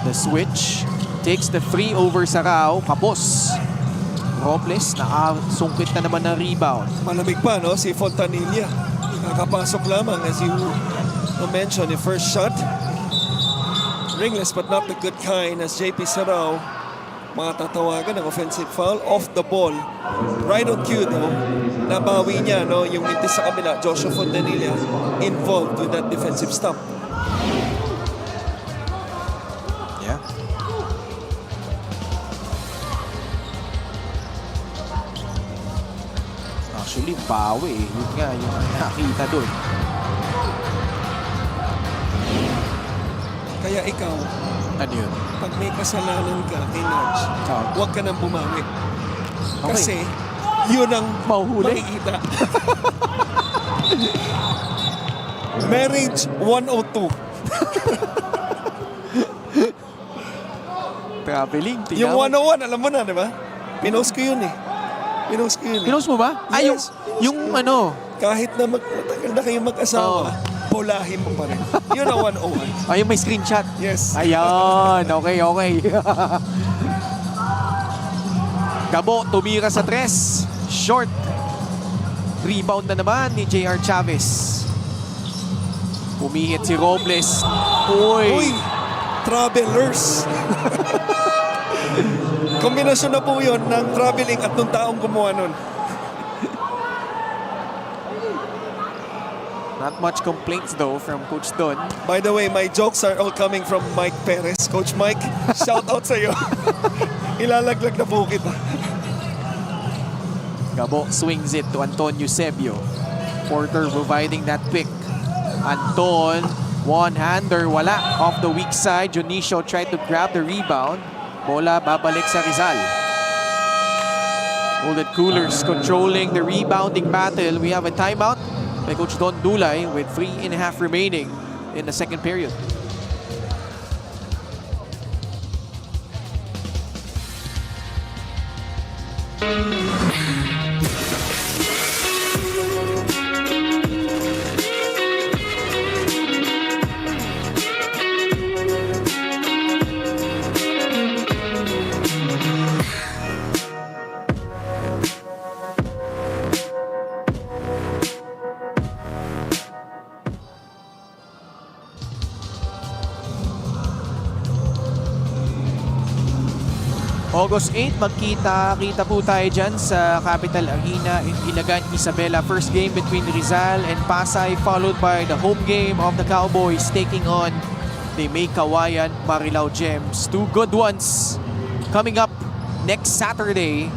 The switch. Takes the free over Sarao. Kapos. Robles, sungkit na naman ng rebound. Malamig pa, no? Si Fontanilla. Nakakapasok lamang, as you mentioned, the first shot. Ringless but not the good kind, as JP Sarao matatawagan ng offensive foul off the ball. Right on cue, though. Nabawi niya, no? Yung mintis sa kabila, Joshua Fontanilla involved with that defensive stop. Yeah. Actually, bawi. Yun nga, yung nakita doon. Kaya ikaw, Ano yun? pag may kasalanan ka kay Nudge, huwag ka nang bumawi. Kasi, yun ang Mahuhuli. makikita. Marriage 102. Traveling. Yung 101, alam mo na, di ba? Pinost ko yun eh. Pinost mo ba? Ay, Yes. yung ano. Kahit na matagal na kayong mag-asawa, pulahin mo pa rin. Yun ang 101. Ay, yung may screenshot. Yes. Ayan. Okay. Gabo, tumira sa tres. Short. Rebound na naman ni JR Chavez. Umihit si Robles. Uy! Travelers! Kombinasyon na po yun ng traveling at nung taong gumawa nun. Not much complaints though from Coach Don. By the way, my jokes are all coming from Mike Perez. Coach Mike, shout out sa'yo. Ilalaglag na po kita. Gabo swings it to Anton Eusebio. Porter providing that pick. Anton, one-hander, wala. Off the weak side, Junicio tried to grab the rebound. Bola babalik sa Rizal. Molded Coolers controlling the rebounding battle. We have a timeout by Coach Don Dulay with 3.5 remaining in the second period. August 8, magkita-kita po tayo dyan sa Capital Arena in Ilagan, Isabela. First game between Rizal and Pasay, followed by the home game of the Cowboys taking on the May Kawayan Marilao Gems. Two good ones coming up next Saturday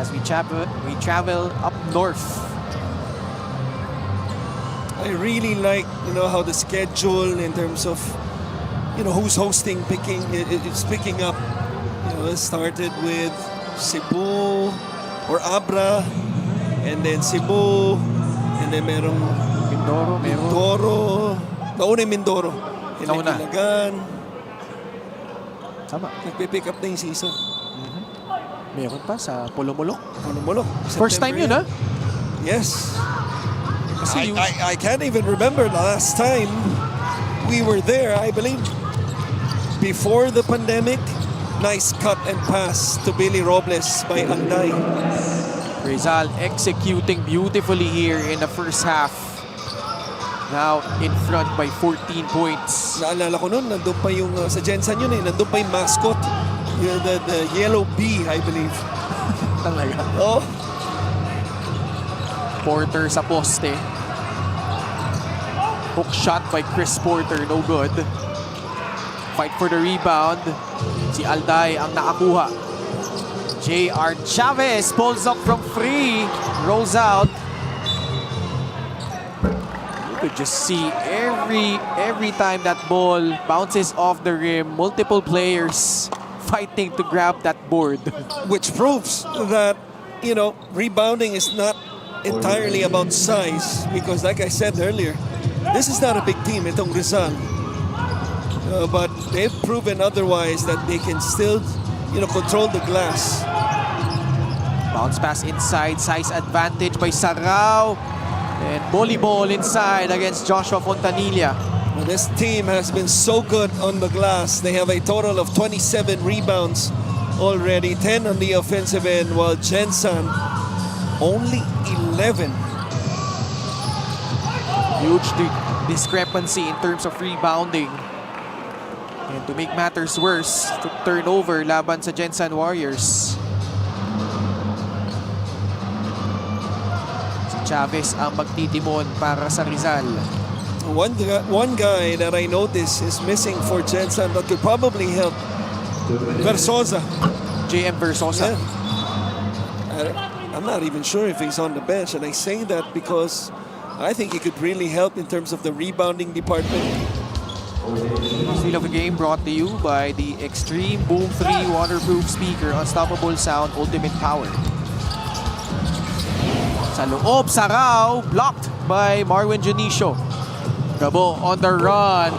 as we travel up north. I really like, how the schedule in terms of, who's hosting it's picking up. It started with Cebu or Abra, and then Cebu, and then merong Mindoro. Nauna yung Mindoro. And then Ilagan. Tama. Nagpipick up na yung season. Meron pa sa Polomolok. First time September yun, ha? Yes. Kasi I can't even remember the last time we were there. I believe before the pandemic. Nice cut and pass to Billy Robles by Anday. Rizal executing beautifully here in the first half. Now in front by 14 points. Naalala ko noon, nandun pa yung sa Gensan yun nandun pa yung mascot. The yellow bee, I believe. Talaga. Oh. Porter sa poste. Hook shot by Chris Porter, no good. Fight for the rebound. Si Alday ang nakakuha. J.R. Chavez pulls up from free. Rolls out. You could just see every time that ball bounces off the rim, multiple players fighting to grab that board. Which proves that, rebounding is not entirely about size. Because like I said earlier, this is not a big team, itong Rizal. But they've proven otherwise that they can still, control the glass. Bounce pass inside, size advantage by Sarao. And volleyball inside against Joshua Fontanilla. Well, this team has been so good on the glass. They have a total of 27 rebounds already, 10 on the offensive end, while Gensan only 11. Huge discrepancy in terms of rebounding. And to make matters worse, to turnover laban sa Gensan Warriors. Si Chavez ang magtitimon para sa Rizal. One guy that I noticed is missing for Gensan that could probably help. Versosa. JM Versosa. Yeah. I'm not even sure if he's on the bench, and I say that because I think he could really help in terms of the rebounding department. Steal of the game brought to you by the Extreme Boom 3 waterproof speaker, unstoppable sound, ultimate power. Sa loob, Sarao, blocked by Marwin Junicio. Gabo on the run.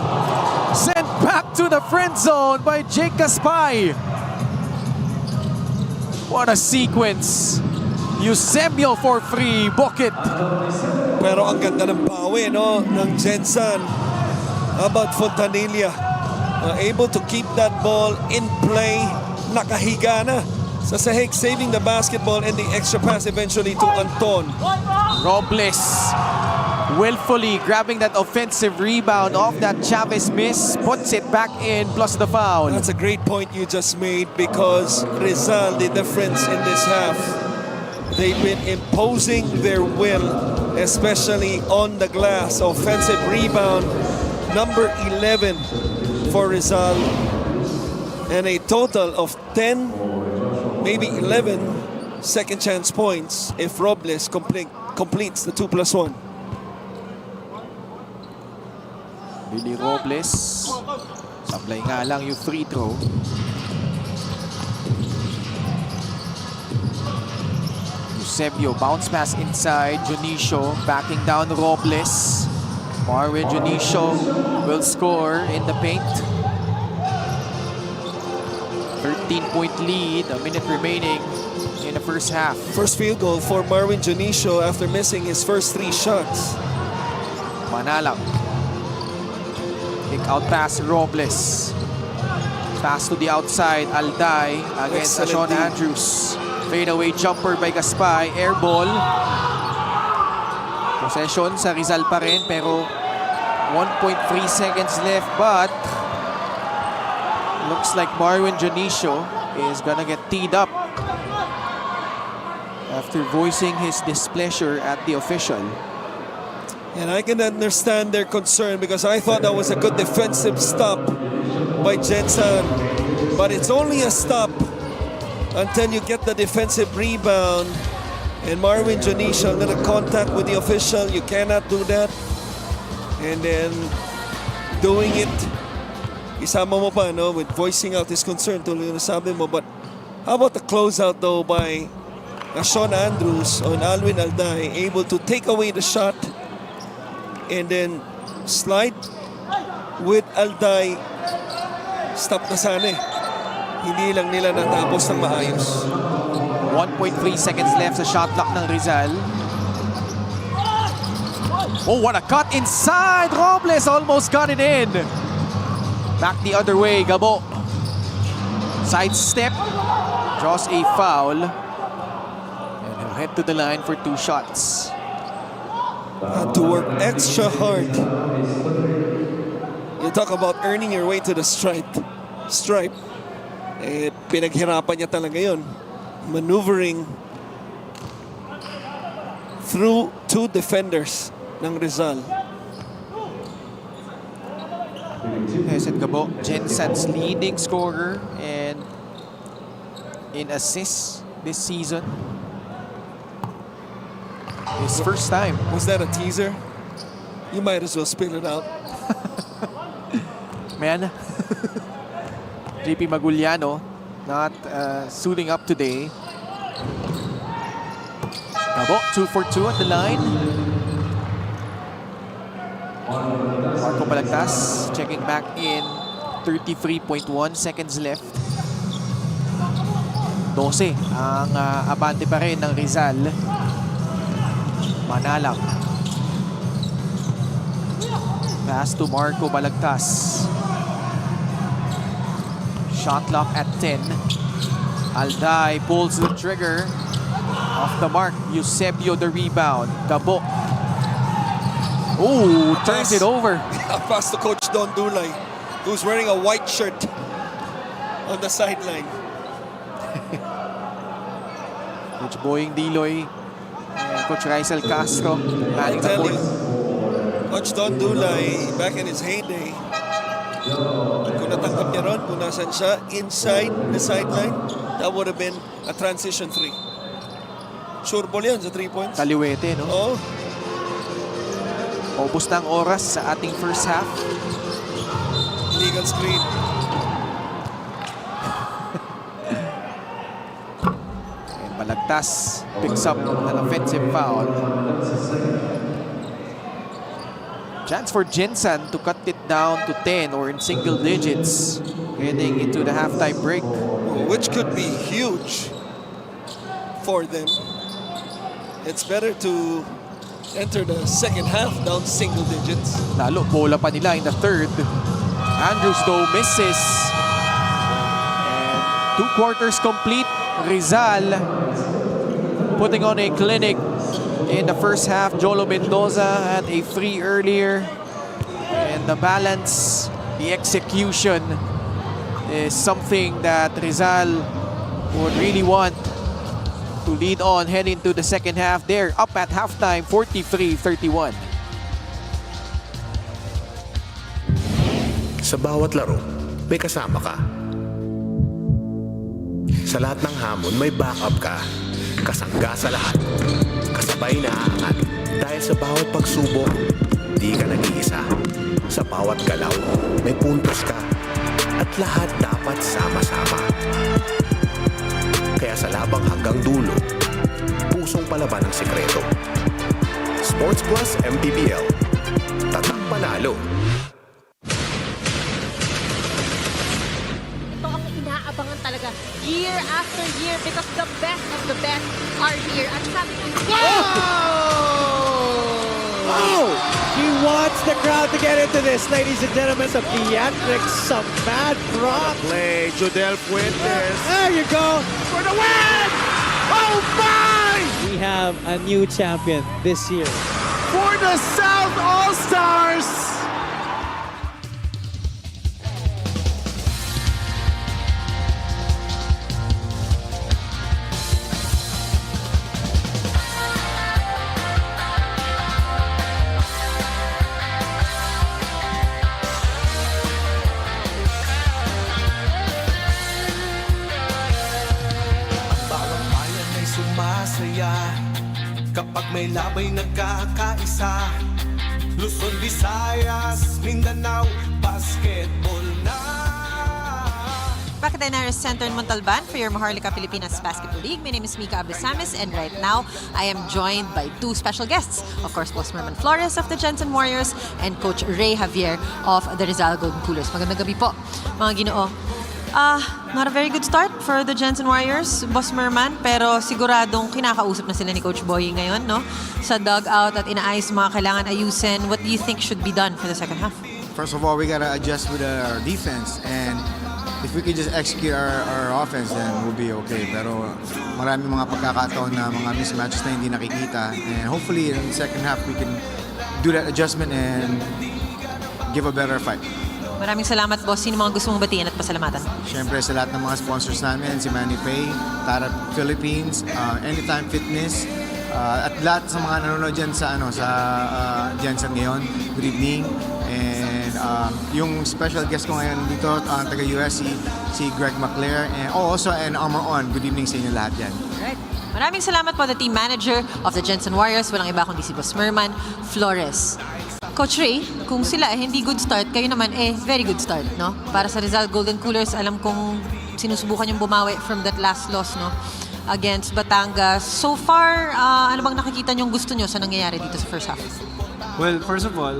Sent back to the friend zone by Jake Gaspay. What a sequence. Eusebio for free, book it. Pero ang ganda ng bawi, ng Gensan. How about Fontanilla? Able to keep that ball in play. Nakahiga na sa sahig, saving the basketball and the extra pass eventually to Anton. Robles willfully grabbing that offensive rebound off that Chavez miss, puts it back in, plus the foul. That's a great point you just made because Rizal, the difference in this half, they've been imposing their will, especially on the glass. Offensive rebound, number 11 for Rizal, and a total of 10, maybe 11 second chance points if Robles completes the 2+1. Billy Robles, sablay nga lang yung free throw. Eusebio, bounce pass inside. Junicio backing down Robles. Marwin Junicio will score in the paint. 13-point lead, a minute remaining in the first half. First field goal for Marwin Junicio after missing his first 3 shots. Manalang. Kick out pass, Robles. Pass to the outside, Alday against Sean Andrews. Fadeaway jumper by Gaspay, air ball. Possession sa Rizal pa rin, pero 1.3 seconds left, but looks like Marwin Junicio is gonna get teed up after voicing his displeasure at the official. And I can understand their concern because I thought that was a good defensive stop by Gensan. But it's only a stop until you get the defensive rebound. And Marvin Janisha gonna contact with the official. You cannot do that. And then doing it, isama mo pa, no, with voicing out his concern tuloy na sabi mo. But how about the closeout though by Sean Andrews on Alwin Alday, able to take away the shot and then slide with Alday. Stop na sana eh. Hindi lang nila natapos ng maayos. 1.3 seconds left sa shot clock ng Rizal. Oh, what a cut inside! Robles almost got it in. Back the other way, Gabo. Sidestep, draws a foul. And he'll head to the line for 2 shots. Had to work extra hard. You talk about earning your way to the stripe. Eh, pinaghirapan niya talaga yun. Maneuvering through 2 defenders ng Rizal. Hesed Gabo, Gensan's leading scorer and in assists this season. His first time. Was that a teaser? You might as well spill it out. Man. JP Maguliano not suiting up today. Gabo, 2 for 2 at the line. Marco Balagtas checking back in. 33.1 seconds left. 12 ang abante pa rin ng Rizal. Manalang. Pass to Marco Balagtas. Shot clock at 10. Alday pulls the trigger. Off the mark. Eusebio the rebound. Gabo. Oh, turns it over. Pass to Coach Don Dulay, who's wearing a white shirt on the sideline. Coach Boying Diloy and Coach Rizal Castro manning the court. Coach Don Dulay, back in his heyday, kung natangkap niya ron, kung nasan siya, inside the sideline, that would have been a transition 3. Sure ball yan sa 3 points. Kaliwete, no? Oh, Ubus na ang oras sa ating first half. legal screen. And Balagtas picks up an offensive foul. Chance for Gensan to cut it down to 10 or in single digits heading into the halftime break. Which could be huge for them. It's better to enter the second half down single digits. Lalo, bola pa nila in the third. Andrews though misses. And 2 quarters complete. Rizal putting on a clinic in the first half. Jolo Mendoza had a free earlier. And the balance, the execution is something that Rizal would really want to lead on heading into the second half. They're up at halftime, 43-31. Sa bawat laro, may kasama ka. Sa lahat ng hamon, may backup ka. Kasangga sa lahat. Kasabay na aangat. Dahil sa bawat pagsubok, di ka nag-iisa. Sa bawat galaw, may puntos ka. At lahat dapat sama-sama. Kaya sa labang hanggang dulo, pusong palaban ang sekreto. Sports Plus MPBL. Tatak panalo. Ito ang inaabangan talaga year after year because the best of the best are here. At sabi ko, Oh! He wants the crowd to get into this, ladies and gentlemen. Some theatrics, some mad props. Play, Jodel Fuentes. There you go. For the win! Oh my! We have a new champion this year. For the South All-Stars! saya kapag may labay nagkakaisa. Luzon, Visayas, Mindanao, basketball na. Back at the Inares Center in Montalban for your Maharlika Pilipinas Basketball League. My name is Mika Abesamis, and right now I am joined by two special guests. Of course, Boss Merman Flores of the Gensan Warriors and Coach Ray Javier of the Rizal Golden Coolers. Magandang gabi po, mga Ginoo. Not a very good start for the Gensan Warriors, Boss Merman, pero siguradong kinakausap na sila ni Coach Boy ngayon, no? Sa dugout at inaayos mga kailangan ayusin. What do you think should be done for the second half? First of all, we gotta adjust with our defense, and if we can just execute our offense, then we'll be okay. Pero maraming mga pagkakataon na mga mismatches na hindi nakikita, and hopefully in the second half we can do that adjustment and give a better fight. Maraming salamat, Boss. Sino mga gusto mong batiin at pasalamatan? Siyempre sa lahat ng mga sponsors namin, si MANNY Pay, Tara Philippines, Anytime Fitness, at lahat sa mga nanonood dyan sa Gensan ngayon. Good evening. And yung special guest ko ngayon dito, taga-US, si Greg McClare, and also and Armor On. Good evening sa inyo lahat yan. Alright. Maraming salamat po, the team manager of the Gensan Warriors. Walang iba kundi si Boss Merman Flores. Coach Ray, kung sila hindi good start, kayo naman very good start, no? Para sa Rizal Golden Coolers, alam kong sinusubukan yung bumawi from that last loss, no? Against Batangas. So far, ano bang nakikita niyong gusto niyo sa nangyayari dito sa first half? Well, first of all,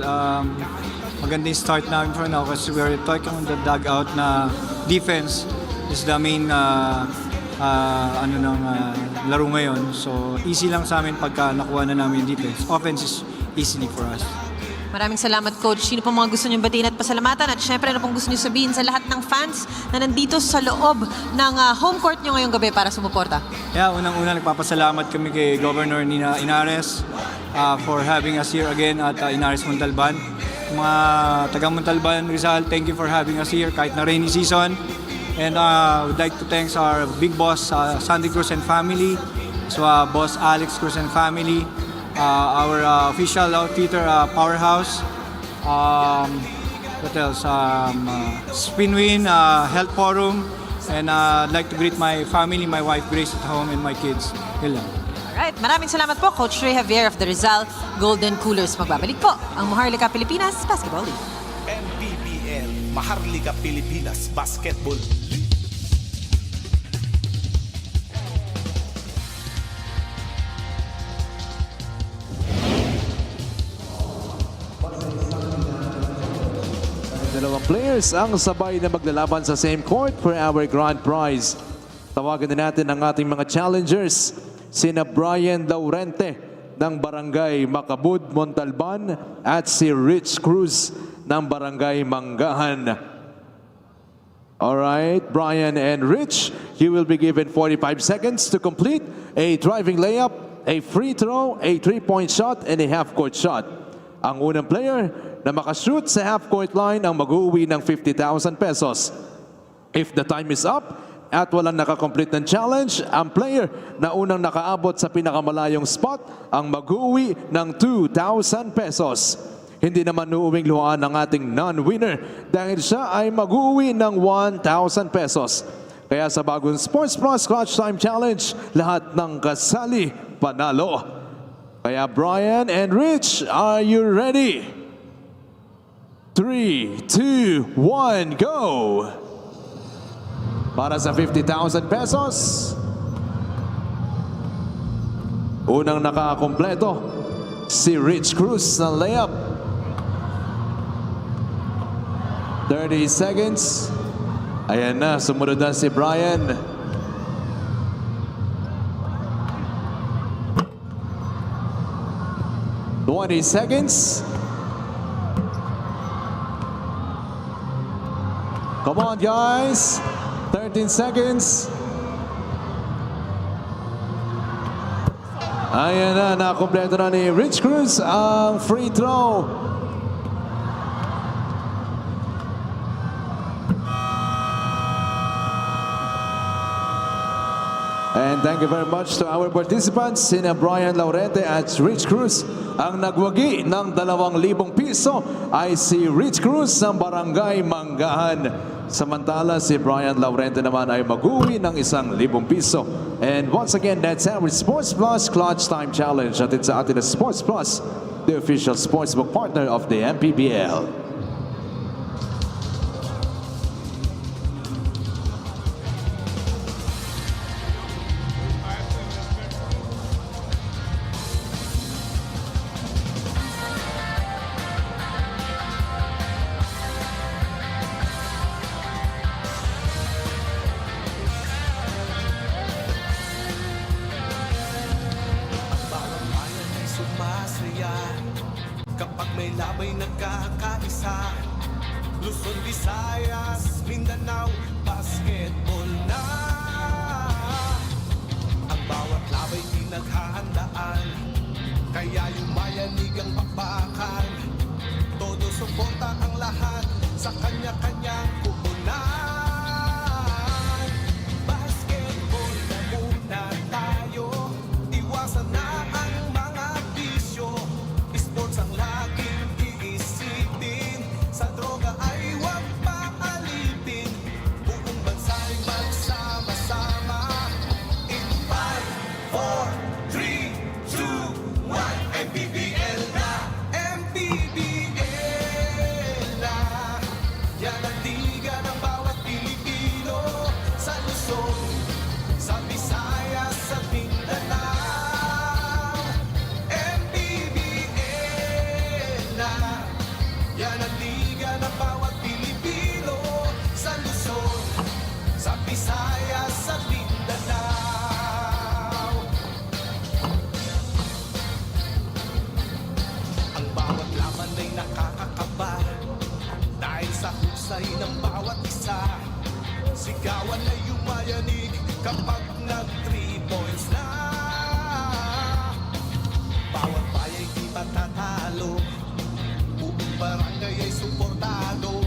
maganda yung start namin for now kasi we're talking on the dugout na defense is the main laro ngayon. So, easy lang sa amin pagka nakuha na namin yung defense. Offense is easily for us. Maraming salamat, Coach. Sino pong mga gusto niyong batiin at pasalamatan? At syempre, ano pong gusto niyo sabihin sa lahat ng fans na nandito sa loob ng home court niyo ngayong gabi para sumuporta? Yeah, unang-una nagpapasalamat kami kay Governor Nina Inares for having us here again at Inares Montalban. Mga taga Montalban, Rizal, thank you for having us here kahit na rainy season. And would like to thank our big boss, Sandy Cruz and family, so boss Alex Cruz and family, our official outfitter, Powerhouse, what else, Spinwin, Health Forum, and I'd like to greet my family, my wife Grace at home, and my kids. Yun lang. Alright, maraming salamat po, Coach Ray Javier of the Rizal Golden Coolers. Magbabalik po ang Maharlika Pilipinas Basketball League. MPBL, Maharlika Pilipinas Basketball League. Dalawang players ang sabay na maglalaban sa same court for our grand prize. Tawagan na natin ang ating mga challengers. Sina Brian Laurente ng Barangay Macabud, Montalban at si Rich Cruz ng Barangay Manggahan. Alright, Brian and Rich, you will be given 45 seconds to complete a driving layup, a free throw, a three-point shot, and a half-court shot. Ang unang player na makashoot sa half-court line ang mag-uwi ng 50,000 pesos. If the time is up at walang nakakomplete ng challenge, ang player na unang nakaabot sa pinakamalayong spot ang mag-uwi ng 2,000 pesos. Hindi naman uuwing luhaan ng ating non-winner dahil siya ay mag-uwi ng 1,000 pesos. Kaya sa bagong Sports Plus Clutch Time Challenge, lahat ng kasali panalo. Kaya Brian and Rich, are you ready? 3, 2, 1, go! Para sa 50,000 pesos, unang nakakompleto, si Rich Cruz ng layup. 30 seconds. Ayan na, sumunod na si Brian. $20 seconds. Come on, guys. 13 seconds. Ayan na, nakompleto na ni Rich Cruz ang free throw. And thank you very much to our participants, sina Brian Laurente at Rich Cruz. Ang nagwagi ng 2,000 piso ay si Rich Cruz ng Barangay Manggahan. Samantala, si Brian Laurente naman ay mag-uwi ng 1,000 piso. And once again, that's our Sports Plus Clutch Time Challenge. Atin sa atin na Sports Plus, the official sportsbook partner of the MPBL. Bawat bayan ay sumasaya kapag may labay nagkakaisa. Luzon, Visayas, Mindanao, basketball na. Ang bawat labay pinaghahandaan, kaya yumayanig ang bakbakan. Todo suporta ang lahat sa kanya-kanyang kupunan. Basketball na muna tayo, iwasan na ang mga bisyo. Sports ang laging iisipin, sa droga ay huwag paalipin. Buong bansa'y magsama-sama. In 5, 4, 3, 2, 1, MPBL na! MPBL na! Yan ang tiga ng bawat Pilipino, sa Luzon, sa Visayas, sa Mindanao. MPBL na! Yan ang tiga ng bawat Pilipino, sa Luzon, sa Visayas, sa Mindanao. Ang bawat laban ay nakakakaba, dahil sa husay ng bawat isa. Sigawan ay yumayanig kapag nag-3 points na. Bawat bayay di matatalo, buong barangay ay suportado.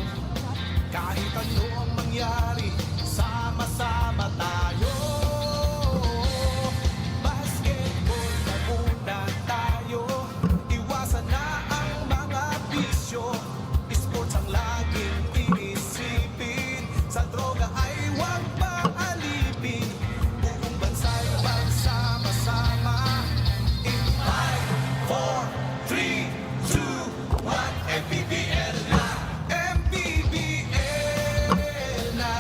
Kahit ano ang mangyari, sama-sama tayo. Basketball na muna tayo, iwasan na ang mga bisyo. Sports ang laging iisipin, sa droga ay huwag paalipin. Buong bansa'y magsama-sama. In 5, 4, 3, 2, 1, MPBL na! MPBL na!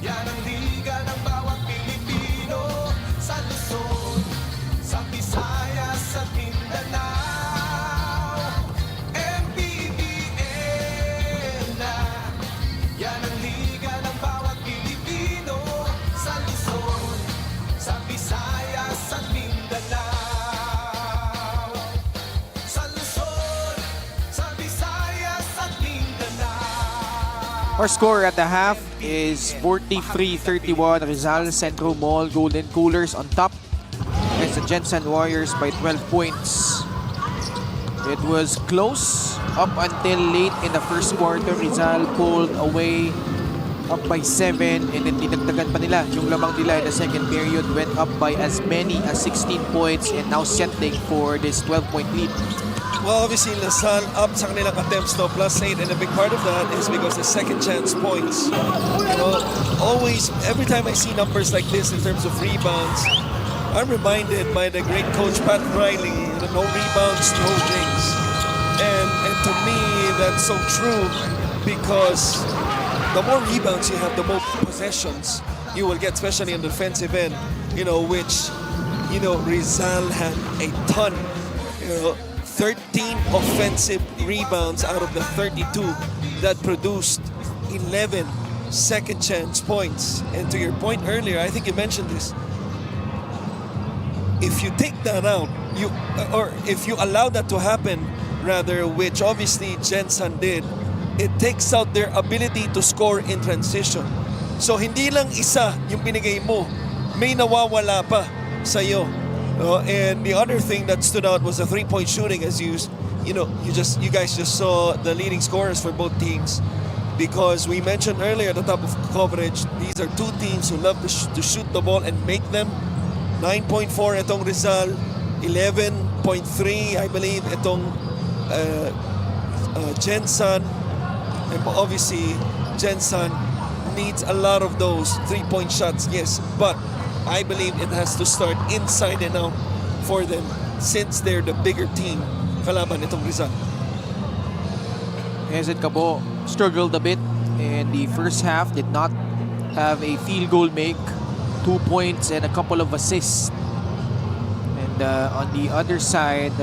Yan ang liga ng bawat Pilipino, sa Luzon, sa Visayas, sa Mindanao. MPBL na! Yan ang liga ng bawat Pilipino, sa Luzon, sa Visayas, sa Mindanao. Sa Luzon, sa Visayas, at Mindanao. Our score at the half is 43-31. Rizal Centro Mall Golden Coolers on top against the Gensan Warriors by 12 points. It was close up until late in the first quarter. Rizal pulled away up by 7 and then dinagdagan pa nila. Yung lamang nila in the second period went up by as many as 16 points and now settling for this 12-point lead. Well, obviously, Lasal up sa kanilang attempts to +8, and a big part of that is because the second chance points. You know, always, every time I see numbers like this in terms of rebounds, I'm reminded by the great coach Pat Riley, the no rebounds, no rings. And to me, that's so true because the more rebounds you have, the more possessions you will get, especially on the defensive end, you know, which, you know, Rizal had a ton, you know, 13 offensive rebounds out of the 32 that produced 11 second chance points. And to your point earlier, I think you mentioned this. If you take that out, or if you allow that to happen, rather, which obviously Gensan did, it takes out their ability to score in transition. So hindi lang isa yung binigay mo, may nawawala pa sa'yo. And the other thing that stood out was the three-point shooting, as you guys just saw the leading scorers for both teams. Because we mentioned earlier at the top of coverage, these are two teams who love to shoot the ball and make them. 9.4 itong Rizal, 11.3 I believe itong Gensan. And obviously Gensan needs a lot of those three-point shots, yes, but I believe it has to start inside and out for them since they're the bigger team kalaban itong Rizal. Hezet Cabo struggled a bit in the first half, did not have a field goal make, 2 points and a couple of assists. And on the other side,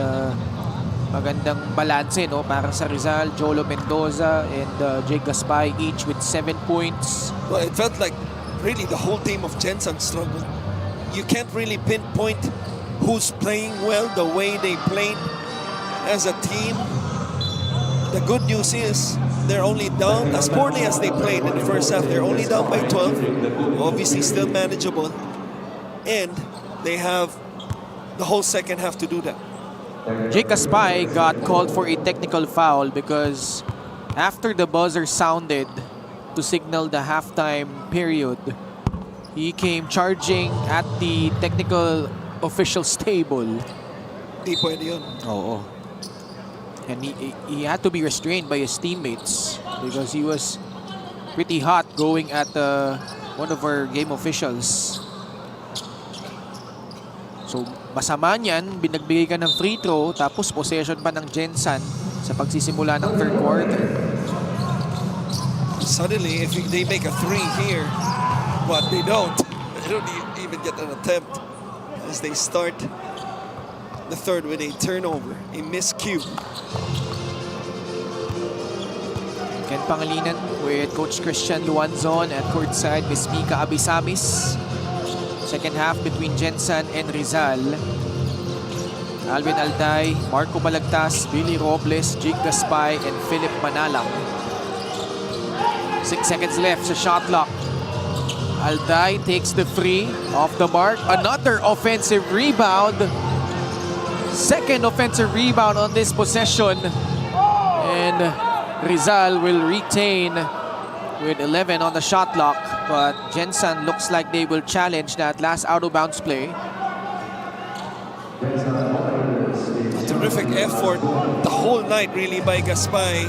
magandang balanse, no, para sa Rizal. Jolo Mendoza and Jake Gaspay each with 7 points. Well, it felt like really the whole team of Gensan struggled. You can't really pinpoint who's playing well the way they played as a team. The good news is they're only down, as poorly as they played in the first half, they're only down by 12. Obviously still manageable. And they have the whole second half to do that. Jake Gaspay got called for a technical foul because after the buzzer sounded to signal the halftime period, he came charging at the technical official's table. Di pwede yun. Oo. And he had to be restrained by his teammates because he was pretty hot going at one of our game officials. So, masama niyan, binagbigay ka ng free throw, tapos possession pa ng Gensan sa pagsisimula ng third quarter. Suddenly, if they make a three here, but they don't. They don't even get an attempt as they start the third with a turnover, a miscue. Ken Pangilinan with Coach Christian Luanzon at courtside, Miss Mika Abisamis. Second half between Gensan and Rizal. Alvin Alday, Marco Balagtas, Billy Robles, Jake Gaspay, and Philip Manalang. 6 seconds left sa shot clock. Alday takes the free off the mark. Another offensive rebound. Second offensive rebound on this possession. And Rizal will retain with 11 on the shot clock. But Gensan looks like they will challenge that last out-of-bounds play. A terrific effort the whole night really by Gaspay.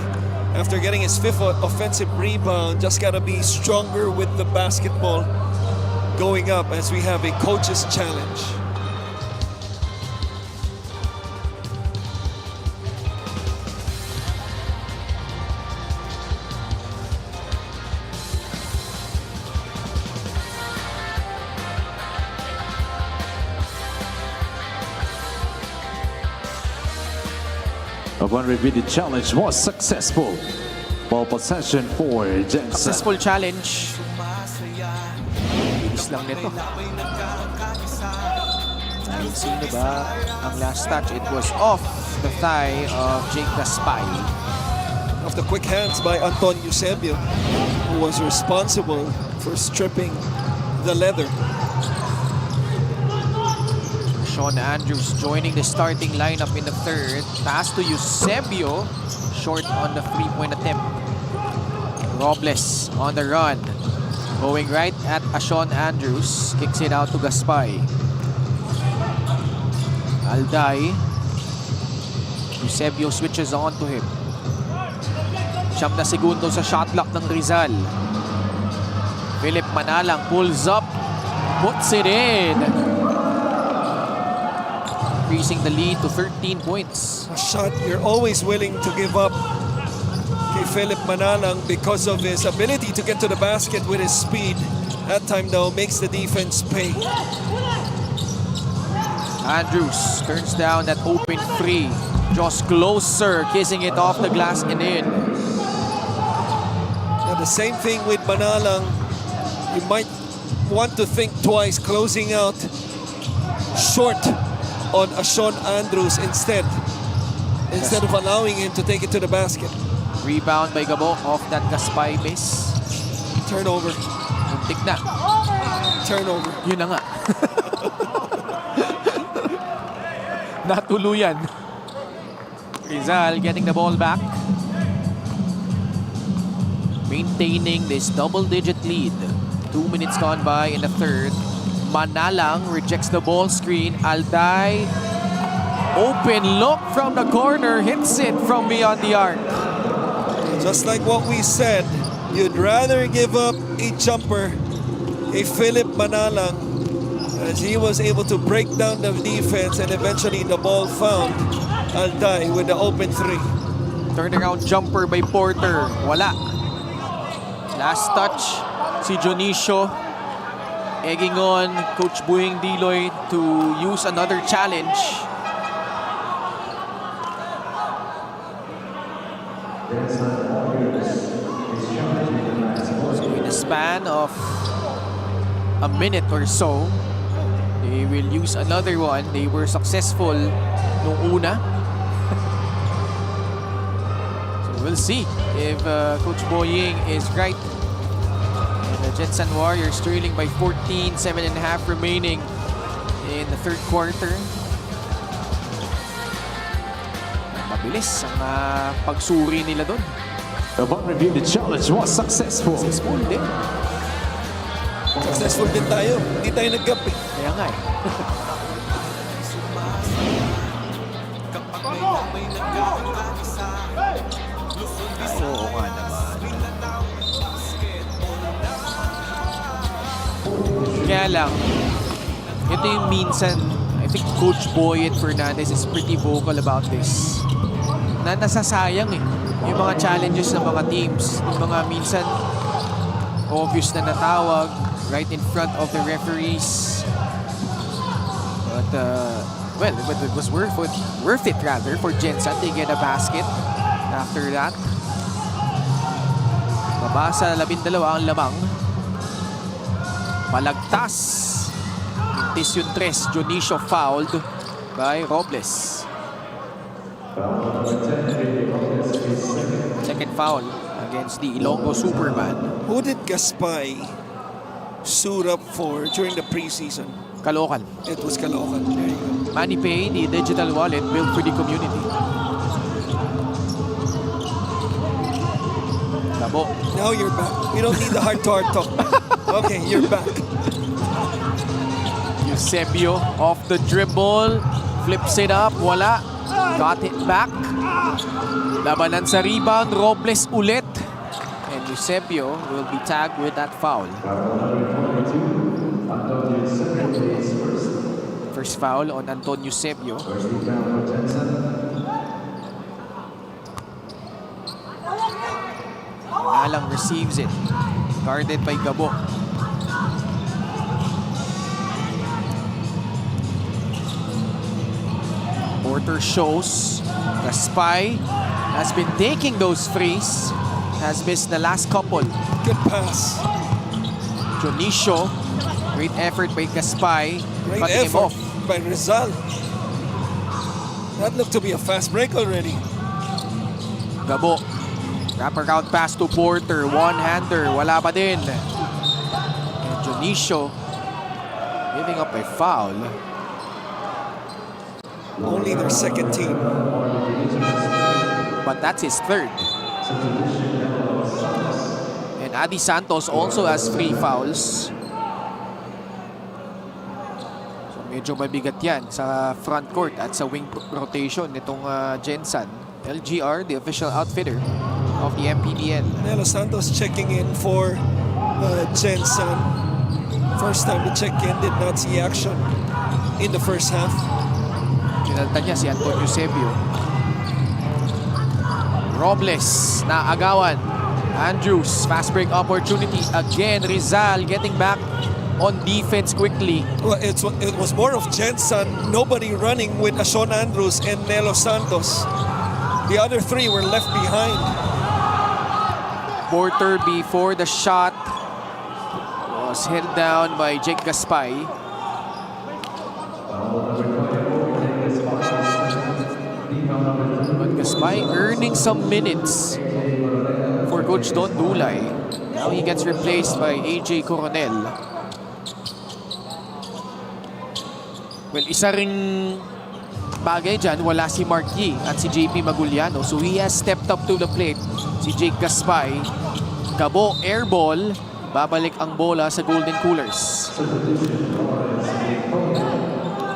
After getting his fifth offensive rebound, just gotta be stronger with the basketball going up as we have a coach's challenge. A one repeated challenge was successful. Ball possession for Gensan. Successful challenge. Bilis lang nito. Sino ba ang last touch? It was off the thigh of Jake Gaspay. Of the quick hands by Anton Eusebio, who was responsible for stripping the leather. Sean Andrews joining the starting lineup in the third. Pass to Eusebio, short on the three-point attempt. Robles on the run, going right at Sean Andrews, kicks it out to Gaspay. Alday, Eusebio switches on to him. 9 na segundo sa shot clock ng Rizal. Philip Manalang pulls up, puts it in. Increasing the lead to 13 points. A shot you're always willing to give up kay Philip Manalang because of his ability to get to the basket with his speed. That time though makes the defense pay. Andrews turns down that open free. Just closer, kissing it off the glass and in. Now the same thing with Manalang. You might want to think twice closing out short on Sean Andrews instead of allowing him to take it to the basket. Rebound by Gabo off that Gaspay miss. Turnover. Muntik na. Turnover. Yun na nga. Natuluyan. Rizal getting the ball back. Maintaining this double-digit lead. 2 minutes gone by in the third. Manalang rejects the ball screen. Alday, open look from the corner, hits it from beyond the arc. Just like what we said, You'd rather give up a jumper, a Philip Manalang, as he was able to break down the defense and eventually the ball found Alday with the open three. Turnaround jumper by Porter. Wala. Last touch, si Dionisio. Egging on Coach Buing Diloy to use another challenge. So in a span of a minute or so, they will use another one. They were successful nung una. So we'll see if Coach Boying is right. And the Gensan Warriors trailing by 14, 7.5 remaining in the third quarter. Mabilis ang pagsuri nila doon. Upon review, the challenge was successful. Successful din. Successful din tayo. Hindi tayo nag-gap eh. Kaya nga eh. Oo nga naman. Kaya lang, ito yung minsan, I think Coach Boyet Fernandez is pretty vocal about this. Na nasasayang eh. Yung mga challenges ng mga teams. Yung mga minsan, obvious na natawag right in front of the referees. But, but it was worth it rather for Gensan. They get a basket after that. Mabasa 12 ang lamang. Malagtas. Intis yung 3. Dionisio fouled by Robles. Second foul against the Ilonggo Superman. Who did Gaspay suit up for during the preseason? Caloocan. It was Caloocan. There you go. MANNY Pay, the digital wallet built for the community. Labo. Now you're back. We don't need the heart-to-heart talk. Okay, you're back. Eusebio off the dribble. Flips it up. Wala. Got it back. Labanan sa rebound. Robles ulit. And Eusebio will be tagged with that foul. First foul on Antonio Eusebio. Alang receives it. Guarded by Gabo. Porter shows. Gaspay has been taking those threes. Has missed the last couple. Good pass. Dionisio. Great effort by Gaspay. Great Cutting him effort off. by Rizal. That looked to be a fast break already. Gabo. Wraparound pass to Porter. One-hander. Wala pa din. And Dionisio giving up a foul. Only their second team. But that's his third. And Adi Santos also has 3 fouls. So medyo mabigat yan sa front court at sa wing rotation nitong Gensan. LGR, the official outfitter of the MPBL. Nelo Santos checking in for Gensan. First time to check in, did not see action in the first half. Pinalta niya si Antonio Eusebio. Robles na agawan. Andrews, fast break opportunity. Again, Rizal getting back on defense quickly. Well, it was more of Gensan, nobody running with Sean Andrews and Nelo Santos. The other 3 were left behind. Porter before the shot was held down by Jake Gaspay. But Gaspay earning some minutes for Coach Don Dulay. Now he gets replaced by AJ Coronel. Well, isa ring bagay dyan, wala si Mark Yee at si JP Maguliano. So he has stepped up to the plate. Si Jake Gaspay. Gabo, air ball. Babalik ang bola sa Golden Coolers.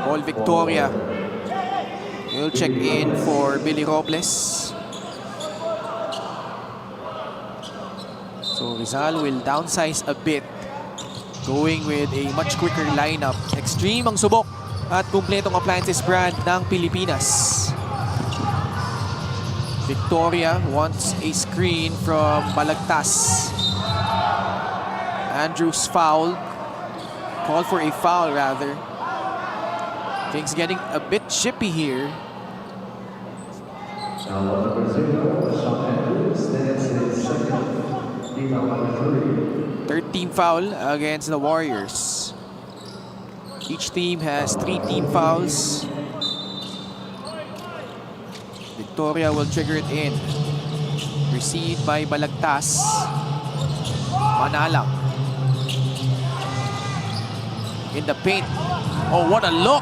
Paul Victoria will check in for Billy Robles. So Rizal will downsize a bit, going with a much quicker lineup. Extreme ang subok at kumpletong appliances brand ng Pilipinas. Victoria wants a screen from Balagtas. Andrews foul. Called for a foul rather. Things getting a bit chippy here. Third team foul against the Warriors. Each team has 3 team fouls. Victoria will trigger it in. Received by Balagtas. Manalang. In the paint. Oh, what a look!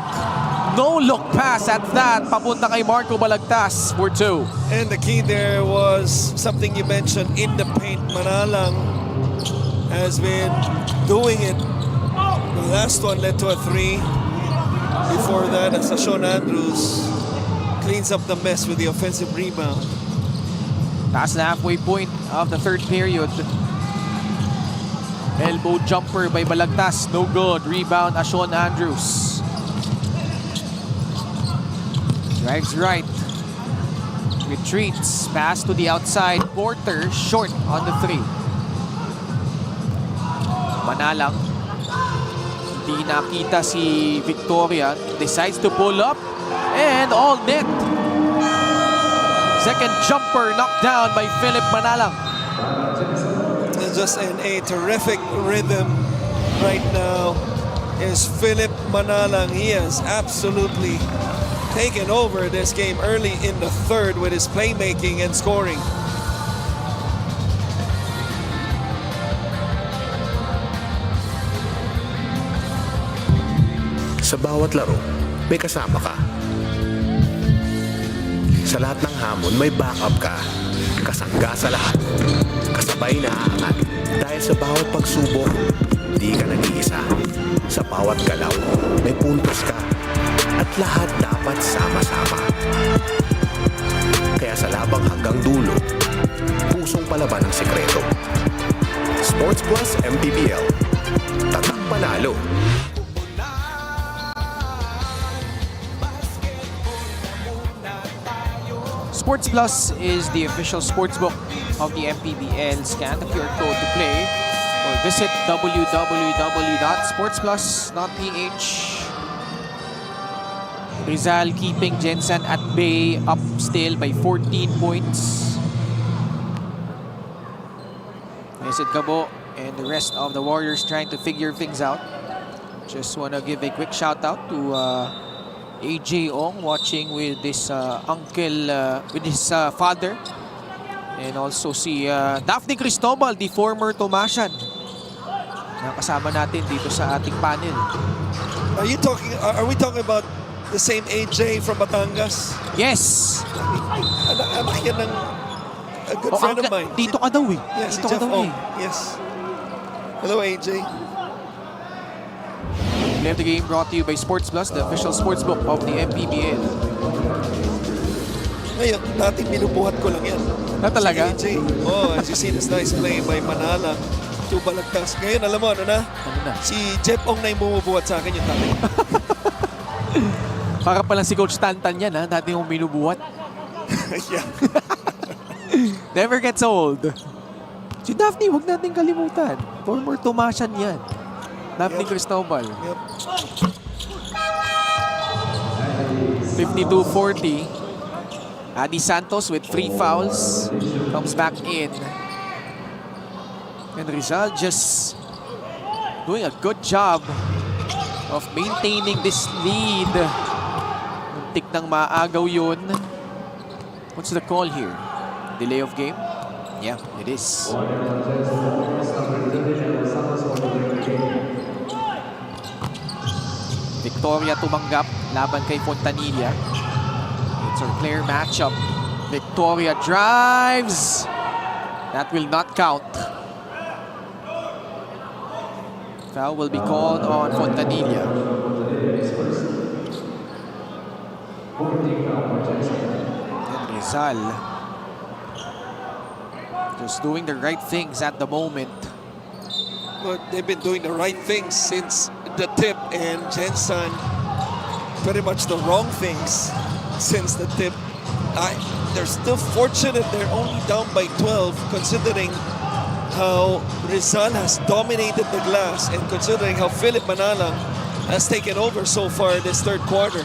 No look pass at that. Papunta kay Marco Balagtas for 2. And the key there was something you mentioned in the paint. Manalang has been doing it. The last one led to a 3. Before that, Sean Andrews cleans up the mess with the offensive rebound. Past the halfway point of the third period. Elbow jumper by Balagtas. No good. Rebound, Sean Andrews. Drives right. Retreats. Pass to the outside. Porter short on the 3. Manalang. Hindi nakita si Victoria. Decides to pull up. And all net. Second jumper knocked down by Philip Manalang. And just in a terrific rhythm right now is Philip Manalang. He has absolutely taken over this game early in the third with his playmaking and scoring. Sa bawat laro, may kasama ka. Sa lahat ng hamon, may backup ka. Kasangga sa lahat. Kasabay na aangat. Dahil sa bawat pagsubok, di ka nag-iisa. Sa bawat galaw, may puntos ka. At lahat dapat sama-sama. Kaya sa labang hanggang dulo, pusong palaban ang sekreto. Sports Plus MPBL. Tatak panalo. Sports Plus is the official sportsbook of the MPBL. Scan the QR code to play or visit www.sportsplus.ph. Rizal keeping Gensan at bay, up still by 14 points. Visit Gabo and the rest of the Warriors trying to figure things out. Just want to give a quick shout out to AJ Ong watching with this uncle, with his father. And also si Daphne Cristobal, the former Tomasian. Nakasama natin dito sa ating panel. Are we talking about the same AJ from Batangas? Yes! Anak yan ng a good friend of mine. Dito ka daw eh. Yes, Dito ka Jeff daw Ong. eh. Yes. Hello, AJ. Play of the game brought to you by Sports Plus, the official sportsbook of the MPBL. Ngayon, dating binubuhat ko lang yan. Na talaga? Si AJ. Oh, as you see this nice play by Manalang to Balagtas. Ngayon, alam mo, ano na? Ano na? Si Jeff Ong na yung bumubuhat sa akin yung dati. Para palang si Coach Tantan yan ha, dati yung binubuhat. Yeah. Never gets old. Si Daphne, huwag natin kalimutan. Former Tomasian yan. Daphne Cristobal. Yep. 52-40. Adi Santos with 3 fouls. Comes back in. And Rizal just doing a good job of maintaining this lead. Muntik nang maagaw yun. What's the call here? Delay of game? Yeah, it is. Victoria tumanggap laban kay Fontanilla. It's our clear matchup. Victoria drives. That will not count. Foul will be called on Fontanilla. And Rizal Just doing the right things at the moment. But they've been doing the right things since the tip, and Gensan pretty much the wrong things since the tip. They're still fortunate they're only down by 12, considering how Rizal has dominated the glass and considering how Philip Manalang has taken over so far this third quarter.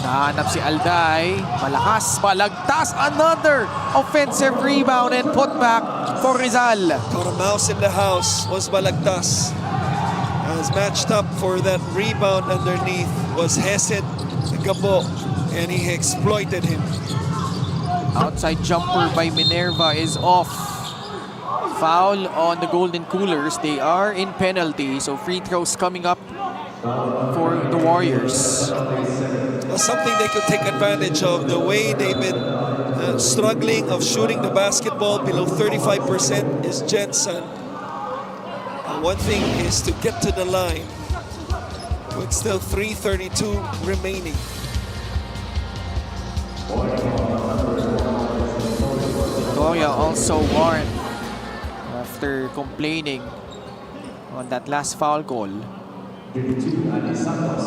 Nahanap si Alday. Malakas, palagtas. Another offensive rebound and putback for Rizal. Got a mouse in the house was Balagtas. As matched up for that rebound underneath was Hesed Gabo, and he exploited him. Outside jumper by Minerva is off. Foul on the Golden Coolers. They are in penalty, so free throws coming up for the Warriors. Something they could take advantage of, the way they've been struggling of shooting the basketball below 35% is Gensan. One thing is to get to the line with still 3:32 remaining. Victoria also warned after complaining on that last foul call.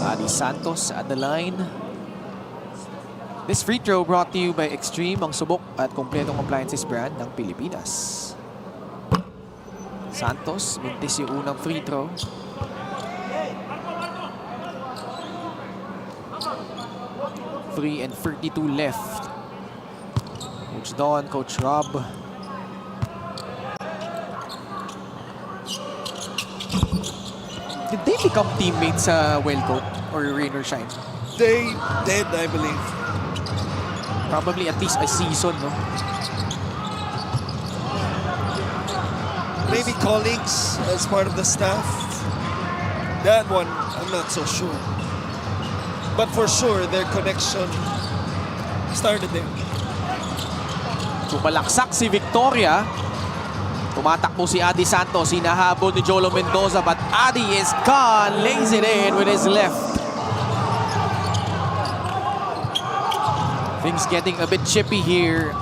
Adi Santos at the line. This free throw brought to you by Extreme, ang subok at kompletong appliances brand ng Pilipinas. Santos, mintis yung unang free throw. Three and 32 left. Coach Don, Coach Rob. Did they become teammates sa Wellcoat or Rain or Shine? They did, I believe. Probably at least a season, no? Maybe colleagues as part of the staff. That one, I'm not so sure. But for sure, their connection started there. Tumalaksak si Victoria. Tumatakbo si Adi Santos. Hinahabol ni Jolo Mendoza, but Adi is gone. Lays it in with his left. Things getting a bit chippy here.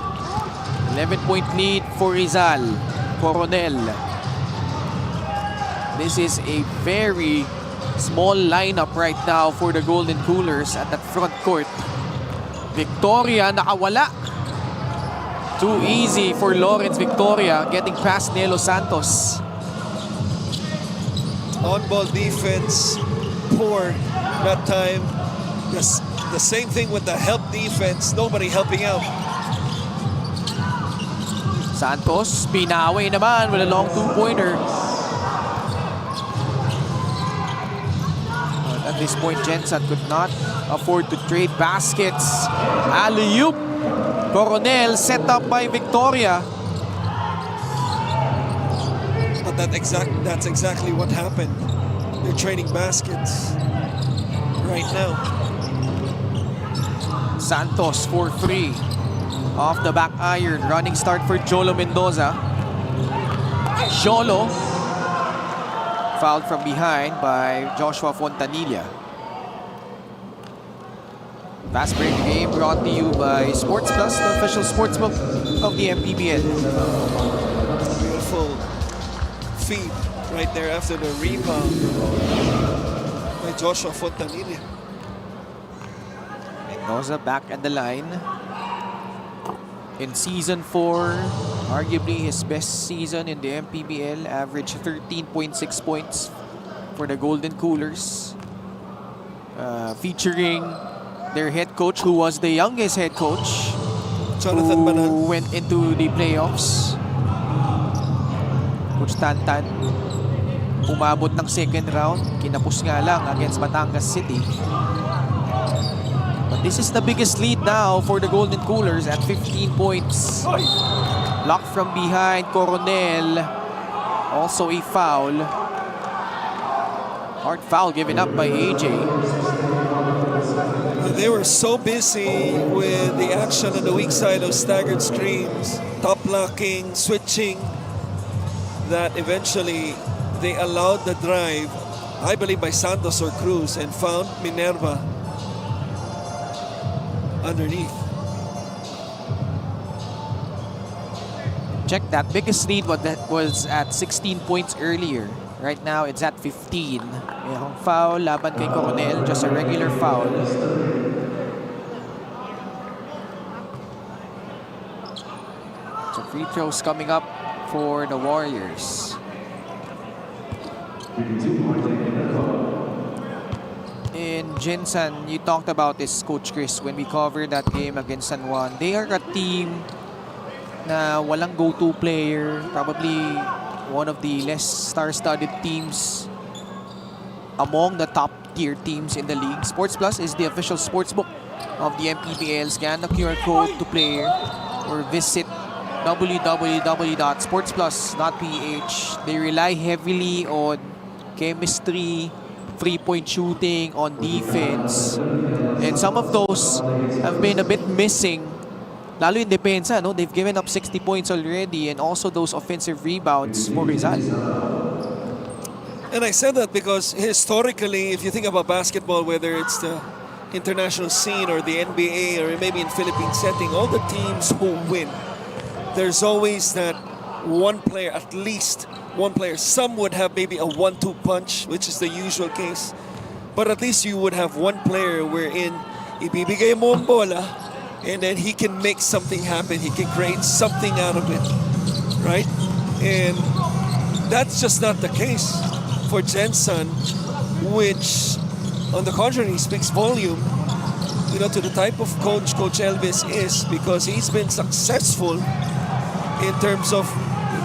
11-point lead for Rizal. Coronel. This is a very small lineup right now for the Golden Coolers at that front court. Victoria nakawala. Too easy for Lawrence Victoria getting past Nelo Santos. On-ball defense, poor that time. The same thing with the help defense, nobody helping out. Santos, pinawi naman with a long two-pointer. At this point, Gensan could not afford to trade baskets. Alley-oop. Coronel set up by Victoria. But that's exactly what happened. They're trading baskets right now. Santos for 3. Off the back iron. Running start for Jolo Mendoza. Jolo. Fouled from behind by Joshua Fontanilla. Fast break game brought to you by Sports Plus, the official sportsbook of the MPBL. Beautiful feed right there after the rebound by Joshua Fontanilla. Mendoza back at the line. In Season 4, arguably his best season in the MPBL, averaged 13.6 points for the Golden Coolers. Featuring their head coach, who was the youngest head coach, Jonathan Banal, who went into the playoffs. Coach Tantan, umabot ng second round, kinapos nga lang against Batangas City. But this is the biggest lead now for the Golden Coolers at 15 points. Blocked from behind, Coronel. Also a foul. Hard foul given up by AJ. they were so busy with the action on the weak side of staggered screens, top blocking, switching, that eventually they allowed the drive, I believe by Santos or Cruz, and found Minerva underneath. Check that. Biggest lead was at 16 points earlier. Right now, it's at 15. Mayroong foul laban kay Coronel. Just a regular foul. So free throws coming up for the Warriors. In Gensan, you talked about this, Coach Chris, when we covered that game against San Juan. They are a team na walang go-to player. Probably one of the less star-studded teams among the top-tier teams in the league. Sports Plus is the official sportsbook of the MPBL. Scan the QR code to play or visit www.sportsplus.ph. They rely heavily on chemistry, three-point shooting, on defense. And some of those have been a bit missing. Lalo in depensa, no? They've given up 60 points already, and also those offensive rebounds for Rizal. And I said that because historically, if you think about basketball, whether it's the international scene or the NBA or maybe in Philippine setting, all the teams who win, there's always that one player, at least one player. Some would have maybe a 1-2 punch, which is the usual case. But at least you would have one player wherein ibibigay mo ang bola and then he can make something happen. He can create something out of it, right? And that's just not the case for Gensan, which, on the contrary, speaks volume, you know, to the type of coach Coach Elvis is, because he's been successful in terms of,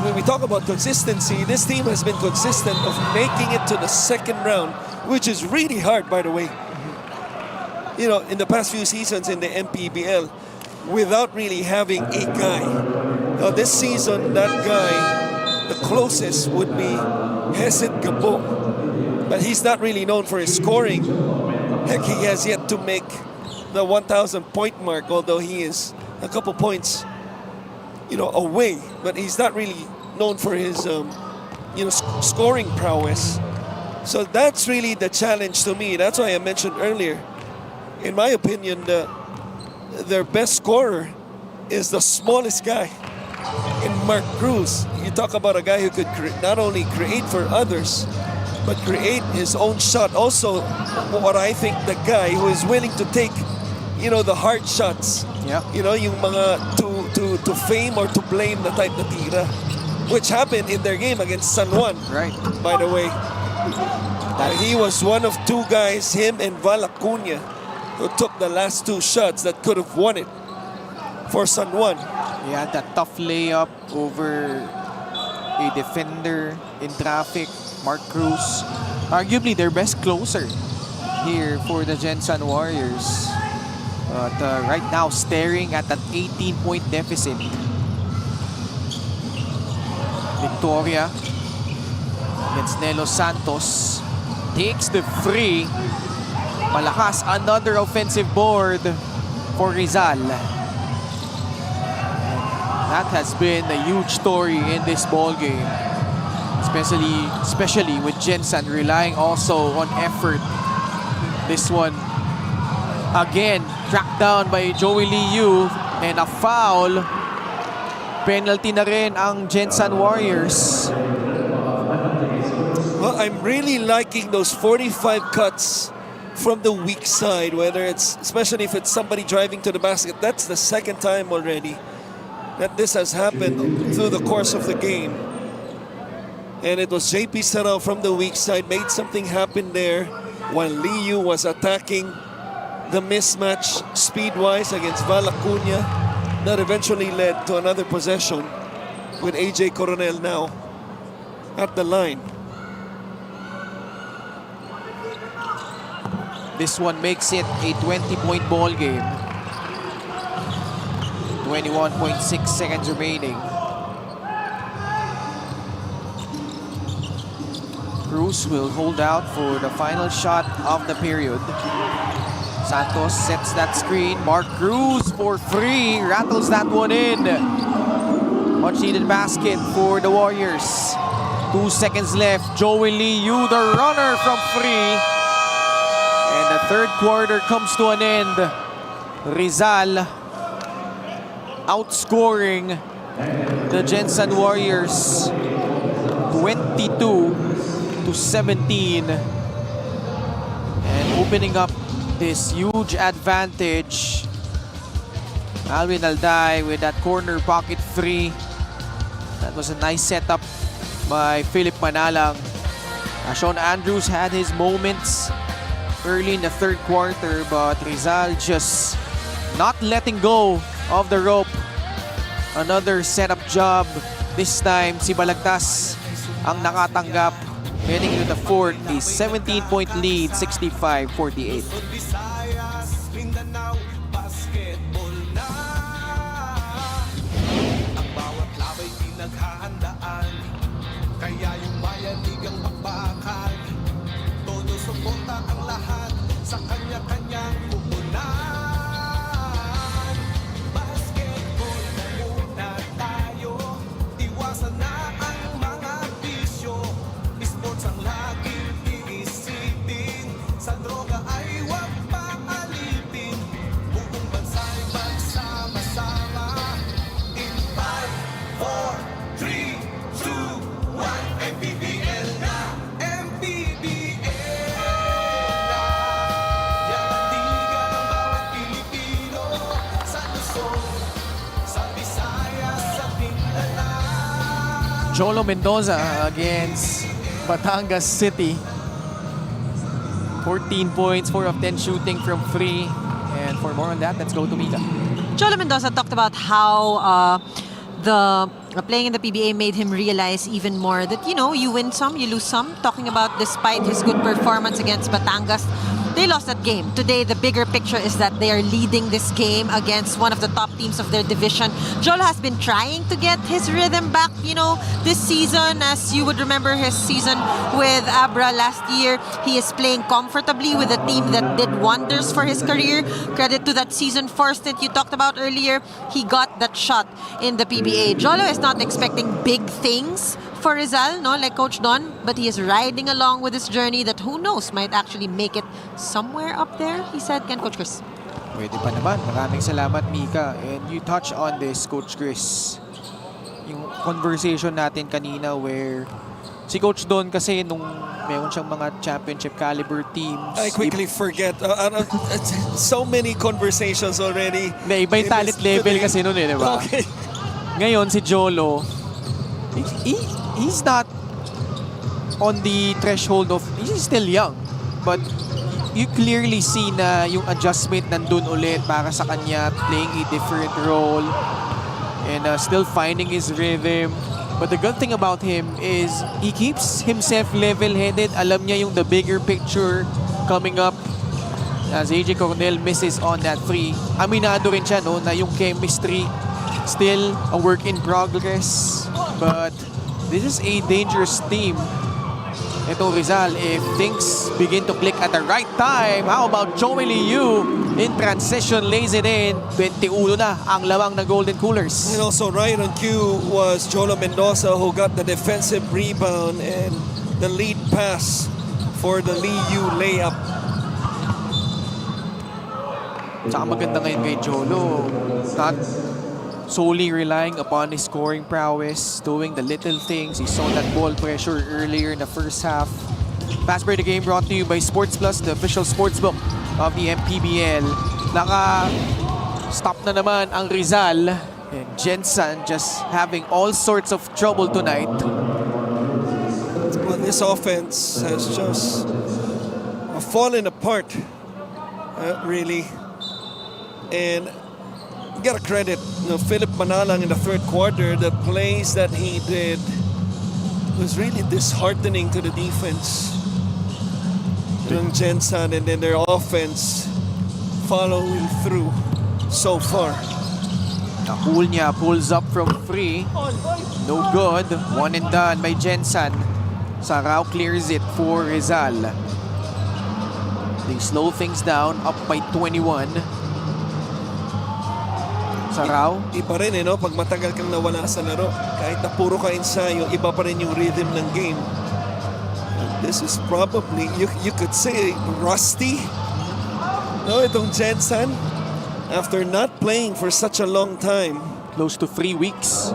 when we talk about consistency, this team has been consistent of making it to the second round, which is really hard, by the way. You know, in the past few seasons in the MPBL, without really having a guy. Now this season, that guy, the closest would be Hesed Gabo. But he's not really known for his scoring. Heck, he has yet to make the 1,000 point mark, although he is a couple points, you know, away. But he's not really known for his, you know, scoring prowess. So that's really the challenge to me. That's why I mentioned earlier, in my opinion, their best scorer is the smallest guy in Mark Cruz. You talk about a guy who could not only create for others, but create his own shot. Also, what I think, the guy who is willing to take, you know, the hard shots. Yeah. You know, yung mga to fame or to blame na type na tira, which happened in their game against San Juan. Right. By the way, he was one of two guys, him and Val Acuña, who took the last two shots that could have won it for San Juan. He had that tough layup over a defender in traffic, Mark Cruz. Arguably their best closer here for the Gensan Warriors. But right now, staring at that 18-point deficit. Victoria against Nelo Santos takes the free. Malakas, another offensive board for Rizal. That has been a huge story in this ball game, especially with Gensan relying also on effort. This one again tracked down by Joey Liu, and a foul. Penalty na rin ang Gensan Warriors. Well, I'm really liking those 45 cuts from the weak side, whether it's, especially if it's somebody driving to the basket. That's the second time already that this has happened through the course of the game. And it was JP Serrao from the weak side, made something happen there while Liu was attacking the mismatch speed-wise against Val Acuña. That eventually led to another possession with AJ Coronel now at the line. This one makes it a 20-point ball game. 21.6 seconds remaining. Cruz will hold out for the final shot of the period. Santos sets that screen. Mark Cruz for three. Rattles that one in. Much needed basket for the Warriors. 2 seconds left. Joey Liu, the runner from free. And the third quarter comes to an end. Rizal outscoring the Gensan Warriors 22-17, and opening up this huge advantage. Alvin Alday with that corner pocket three. That was a nice setup by Philip Manalang. Sean Andrews had his moments early in the third quarter, but Rizal just not letting go of the rope. Another setup job. This time, si Balagtas ang nakatanggap. Heading into the fourth, a 17-point lead, 65-48. Visayas, Mindanao, basketball na. Ang bawat labay pinaghahandaan, kaya yung mayanig ang bakbakan. Todo suporta ang lahat sa kanya-kanyang pupunan. Basketball na muna tayo, iwasan na ang mga bisyo. Sports ang laging iisipin, sa droga ay huwag paalipin. Buong bansa'y magsama-sama. In 5, 4, 3, 2, 1, MPBL na! MPBL na! Yamandigan ang bawat Pilipino, sa Luzon, sa Visayas, sa Mindanao. Jolo Mendoza against Batangas City. 14 points, 4 of 10 shooting from free. And for more on that, let's go to Mika. Cholo Mendoza talked about how the playing in the PBA made him realize even more that, you know, you win some, you lose some. Talking about despite his good performance against Batangas, they lost that game. Today, the bigger picture is that they are leading this game against one of the top teams of their division. Jolo has been trying to get his rhythm back, you know, this season. As you would remember his season with Abra last year, he is playing comfortably with a team that did wonders for his career. Credit to that season 4 stint you talked about earlier. He got that shot in the PBA. Jolo is not expecting big things for Rizal, no, like Coach Don, but he is riding along with this journey that who knows might actually make it somewhere up there, he said. Can Coach Chris? Pwede pa naman. Maraming salamat, Mika. And you touch on this, Coach Chris. Yung conversation natin kanina where si Coach Don kasi nung meron siyang mga championship caliber teams. I quickly forget. So many conversations already. Iba yung talent level kasi nun eh, di ba? Okay. Ngayon, si Jolo, he's not on the threshold of, he's still young, but you clearly see na yung adjustment nandun ulit para sa kanya, playing a different role and still finding his rhythm. But the good thing about him is he keeps himself level-headed. Alam niya yung the bigger picture coming up. As AJ Cornel misses on that free, aminado rin siya, no, na yung chemistry still a work in progress. But this is a dangerous team. Ito Rizal, if things begin to click at the right time, how about Joey Liu in transition, lays it in. 21 na ang lawang ng Golden Coolers. And also right on cue was Jolo Mendoza who got the defensive rebound and the lead pass for the Liu layup. Saka maganda ngayon kay Jolo. Not solely relying upon his scoring prowess, doing the little things. He saw that ball pressure earlier in the first half. Fast break the game brought to you by Sports Plus, the official sportsbook of the MPBL. Naka-stop na naman ang Rizal. And Gensan just having all sorts of trouble tonight. Well, this offense has just fallen apart, really. And you gotta credit Philip Manalang in the third quarter. The plays that he did was really disheartening to the defense. Yung Gensan and then their offense following through so far. Nakul niya, pulls up from free. No good. One and done by Gensan. Sarao clears it for Rizal. They slow things down, up by 21. Sarao. Iba rin no? Pag matagal kang nawala sa laro, kahit na puro ka ensayo, iba pa rin yung rhythm ng game. This is probably, you could say, rusty. No, itong Gensan, after not playing for such a long time, close to 3 weeks.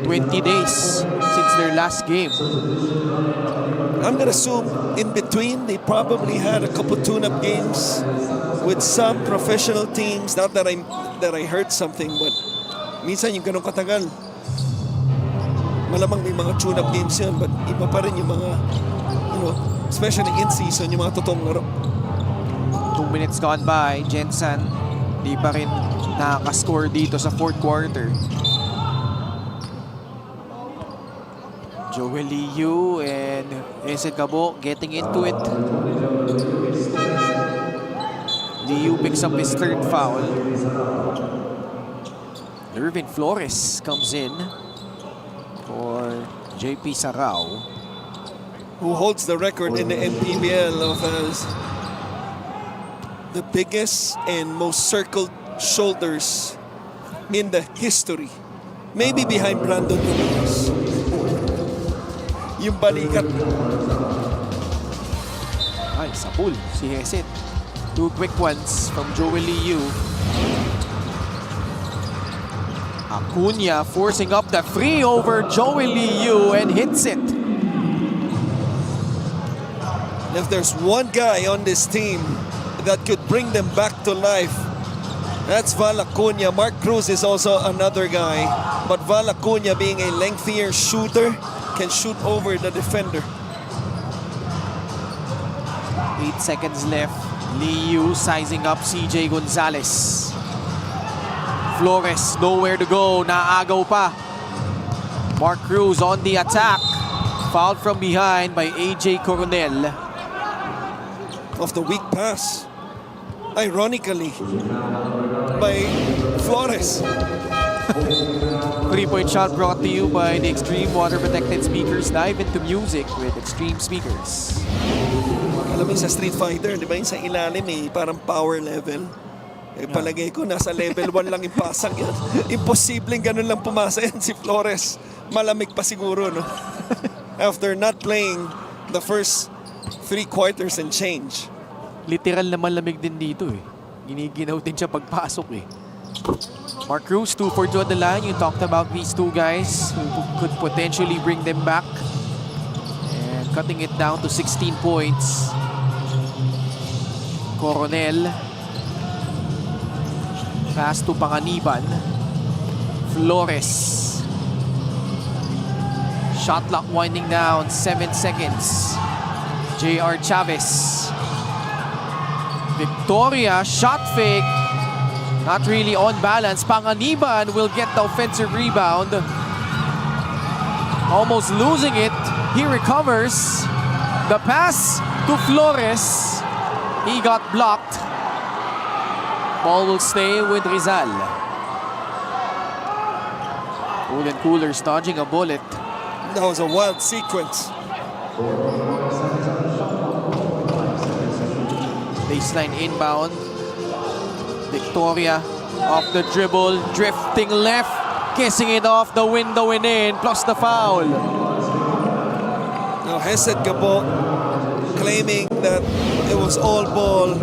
20 days since their last game. I'm gonna assume in between they probably had a couple tune-up games with some professional teams. Not that I heard something, but minsan yung ganun katagal, malamang may mga tune-up games yun, but iba pa rin yung mga, especially in season, yung mga totoong laro. 2 minutes gone by, Gensan di pa rin nakaka-score dito sa fourth quarter. Joel Liu and Ese Gabo getting into it. Liu picks up his third foul. Irvin Flores comes in for JP Sarao, who holds the record in the MPBL of the biggest and most circled shoulders in the history. Maybe behind Brandon Ramirez. Yung balikat. Ay, sa pool, si Heset. 2 quick ones from Joel Liu. Acuna forcing up the free over Joel Liu and hits it. If there's one guy on this team that could bring them back to life, that's Val Acuna. Mark Cruz is also another guy, but Val Acuna, being a lengthier shooter, can shoot over the defender. 8 seconds left. Liu sizing up CJ Gonzalez. Flores nowhere to go. Naagaw pa. Mark Cruz on the attack. Fouled from behind by AJ Coronel. Of the weak pass, ironically, by Flores. 3-point shot brought to you by the Extreme Water Protected Speakers. Dive into music with Extreme Speakers. Alam mo sa Street Fighter, di ba yung sa ilalim parang power level? Palagay ko nasa level 1 lang yung pasang yan. Imposibleng ganun lang pumasa yan si Flores. Malamig pa siguro, no? After not playing the first 3 quarters and change. Literal na malamig din dito eh. Giniginaw din siya pagpasok eh. Mark Cruz, 2 for 2 at the line. You talked about these two guys who could potentially bring them back. And cutting it down to 16 points. Coronel. Pass to Panganiban. Flores. Shot clock winding down, 7 seconds. JR Chavez. Victoria, shot fake. Not really on balance. Panganiban will get the offensive rebound. Almost losing it. He recovers. The pass to Flores. He got blocked. Ball will stay with Rizal. Cool and Coolers dodging a bullet. That was a wild sequence. Baseline inbound. Victoria off the dribble, drifting left, kissing it off the window and in, plus the foul. Now Hesed Gabo claiming that it was all ball,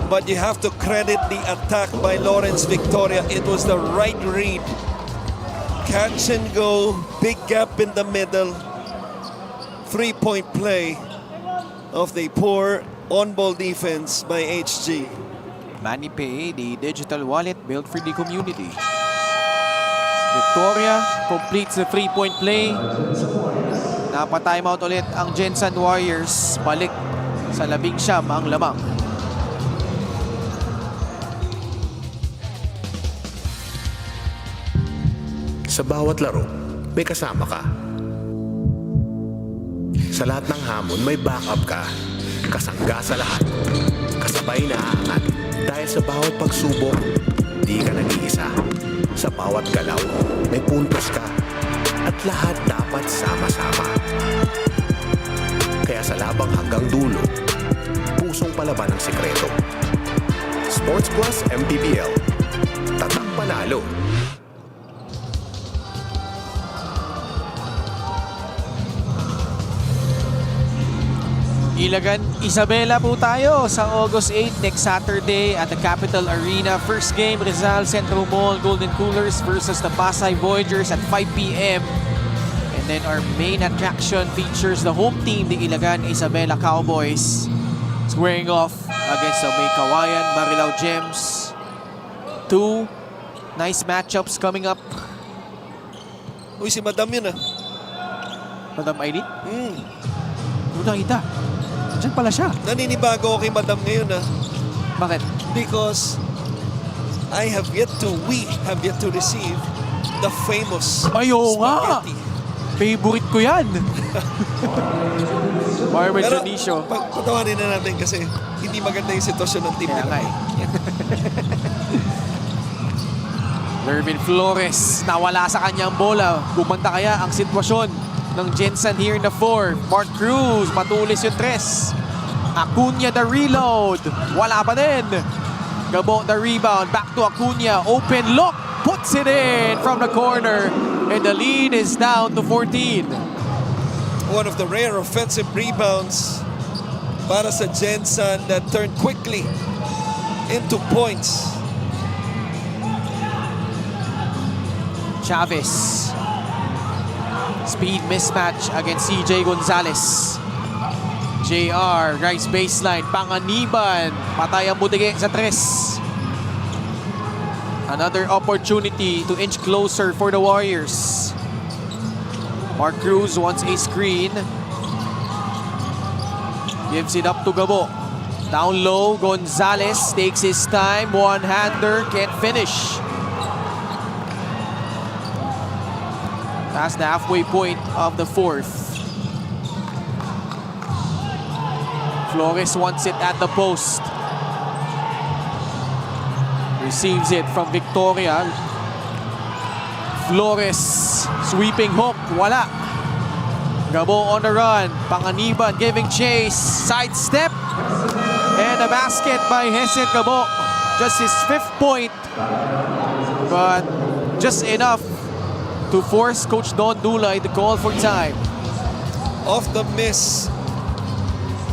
but you have to credit the attack by Lawrence Victoria. It was the right read. Catch and go, big gap in the middle. 3-point play of the poor on-ball defense by HG. MANNY Pay, the digital wallet built for the community. Victoria completes the 3-point play. Napa-timeout ulit ang Gensan Warriors. Balik sa 19 ang lamang. Sa bawat laro, may kasama ka. Sa lahat ng hamon, may backup ka. Kasangga sa lahat. Kasabay na aangat. Dahil sa bawat pagsubok, di ka nag-iisa. Sa bawat galaw, may puntos ka. At lahat dapat sama-sama. Kaya sa labang hanggang dulo, pusong palaban ang sikreto. Sports Plus MPBL. Tatak panalo. Ilagan, Isabela po tayo sa August 8 next Saturday at the Capital Arena. First game, Rizal Central Mall Golden Coolers versus the Pasay Voyagers at 5 p.m. And then our main attraction features the home team, the Ilagan Isabela Cowboys, squaring off against the May Kawayan Marilao Gems. Two nice matchups coming up. Uy, si Madam yun Madam Aileen? Doon nakita. Diyan pala siya. Naninibago ako kay Madam ngayon Bakit? because we have yet to receive the famous Ayaw nga. spaghetti. Favorite ko yan. Marvin Pero Jonicio. patawarin na natin kasi hindi maganda yung sitwasyon ng team Kaya nga nila. Lervin Flores, nawala sa kanyang bola. Gumanda kaya ang sitwasyon ng Gensan here in the 4. Mark Cruz, matulis yung 3. Acuña the reload. Wala pa din. Gabo the rebound. Back to Acuña. Open look. Puts it in from the corner. And the lead is down to 14. One of the rare offensive rebounds para sa Gensan that turned quickly into points. Chavez. Speed mismatch against CJ Gonzalez. JR, right baseline, Panganiban. Patay ang butige sa 3. Another opportunity to inch closer for the Warriors. Mark Cruz wants a screen. Gives it up to Gabo. Down low, Gonzalez takes his time. One-hander, can't finish. Past the halfway point of the 4th. Flores wants it at the post. Receives it from Victoria. Flores, sweeping hook, wala. Gabo on the run. Panganiban giving chase. Sidestep. And a basket by Hesed Gabo. Just his 5th point. But just enough to force Coach Don Dulay to call for time. Off the miss.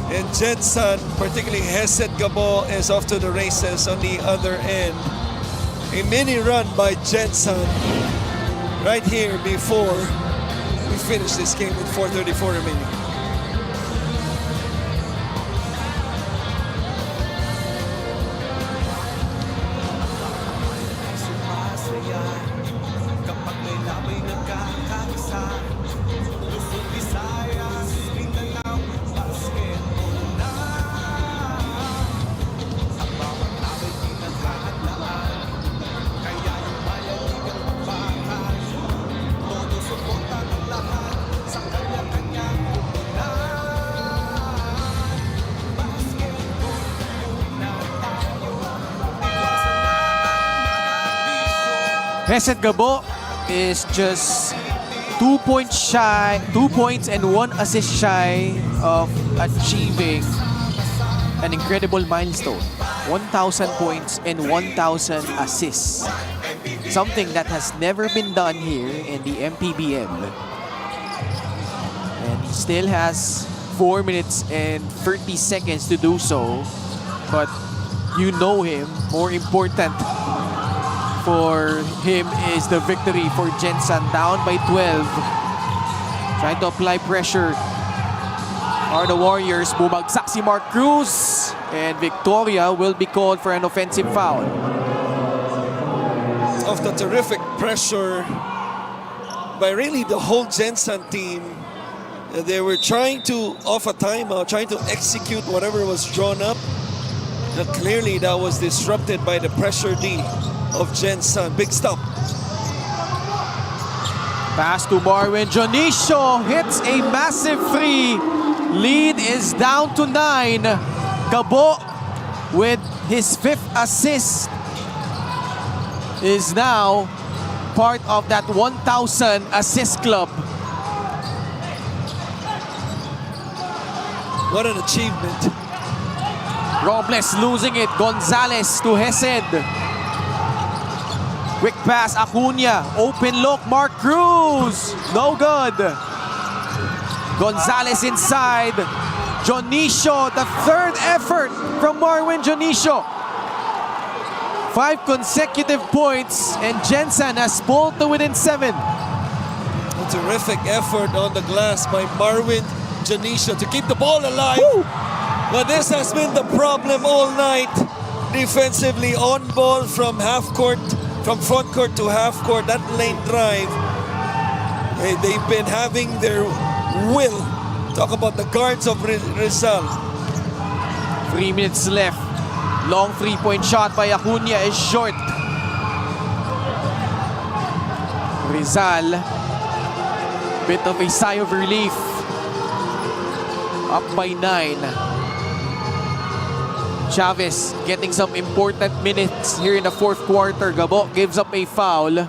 And Gensan, particularly Hesed Gabo, is off to the races on the other end. A mini run by Gensan right here before we finish this game with 4:34 remaining. Kapag may labay nagkakaisa, Luzon, Visayas, Mindanao, basketball na. Ang bawat labay pinaghahandaan, kaya yung bayanigang bahay, todo suporta ng lahat sa kanya-kanyang upunan. Basketball na tayo, iwasan na ang mga bisyo. Hesed Gabo is just 2 points shy, 2 points and 1 assist shy of achieving an incredible milestone. 1,000 points and 1,000 assists. Something that has never been done here in the MPBL. And he still has 4 minutes and 30 seconds to do so. But you know him, more important for him is the victory for Gensan, down by 12. Trying to apply pressure are the Warriors. Bumagsak si Mark Cruz, and Victoria will be called for an offensive foul. Of the terrific pressure by really the whole Gensan team. They were trying to, off a timeout, trying to execute whatever was drawn up. Now, clearly that was disrupted by the pressure D of Gensan. Big stop. Pass to Marvin Jonicio, hits a massive free. Lead is down to 9. Gabo with his 5th assist is now part of that 1,000 assist club. What an achievement. Robles losing it. Gonzalez to Hesed. Quick pass, Acuña. Open look, Mark Cruz. No good. Gonzalez inside. Jonicio, the third effort from Marwin Jonicio. 5 consecutive points, and Gensan has pulled to within 7. A terrific effort on the glass by Marwin Jonicio to keep the ball alive. Woo! But this has been the problem all night. Defensively, on ball from half court, from front court to half court, that lane drive. They've been having their will. Talk about the guards of Rizal. 3 minutes left. Long 3-point shot by Acuna is short. Rizal, bit of a sigh of relief. Up by 9. Chavez getting some important minutes here in the fourth quarter. Gabo gives up a foul.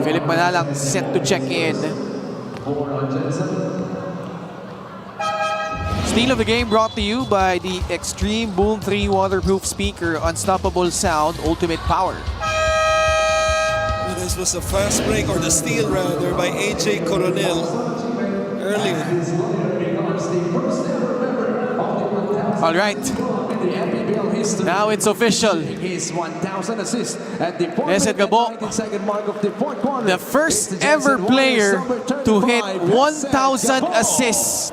Philip Manalang set to check in. Steal of the game brought to you by the Extreme Boom 3 waterproof speaker, unstoppable sound, ultimate power. This was a fast break, or the steal rather, by AJ Coronel earlier. All right. Now it's official. His 1,000 assists at the Yes, Gabo, the first ever player to hit 1,000 assists.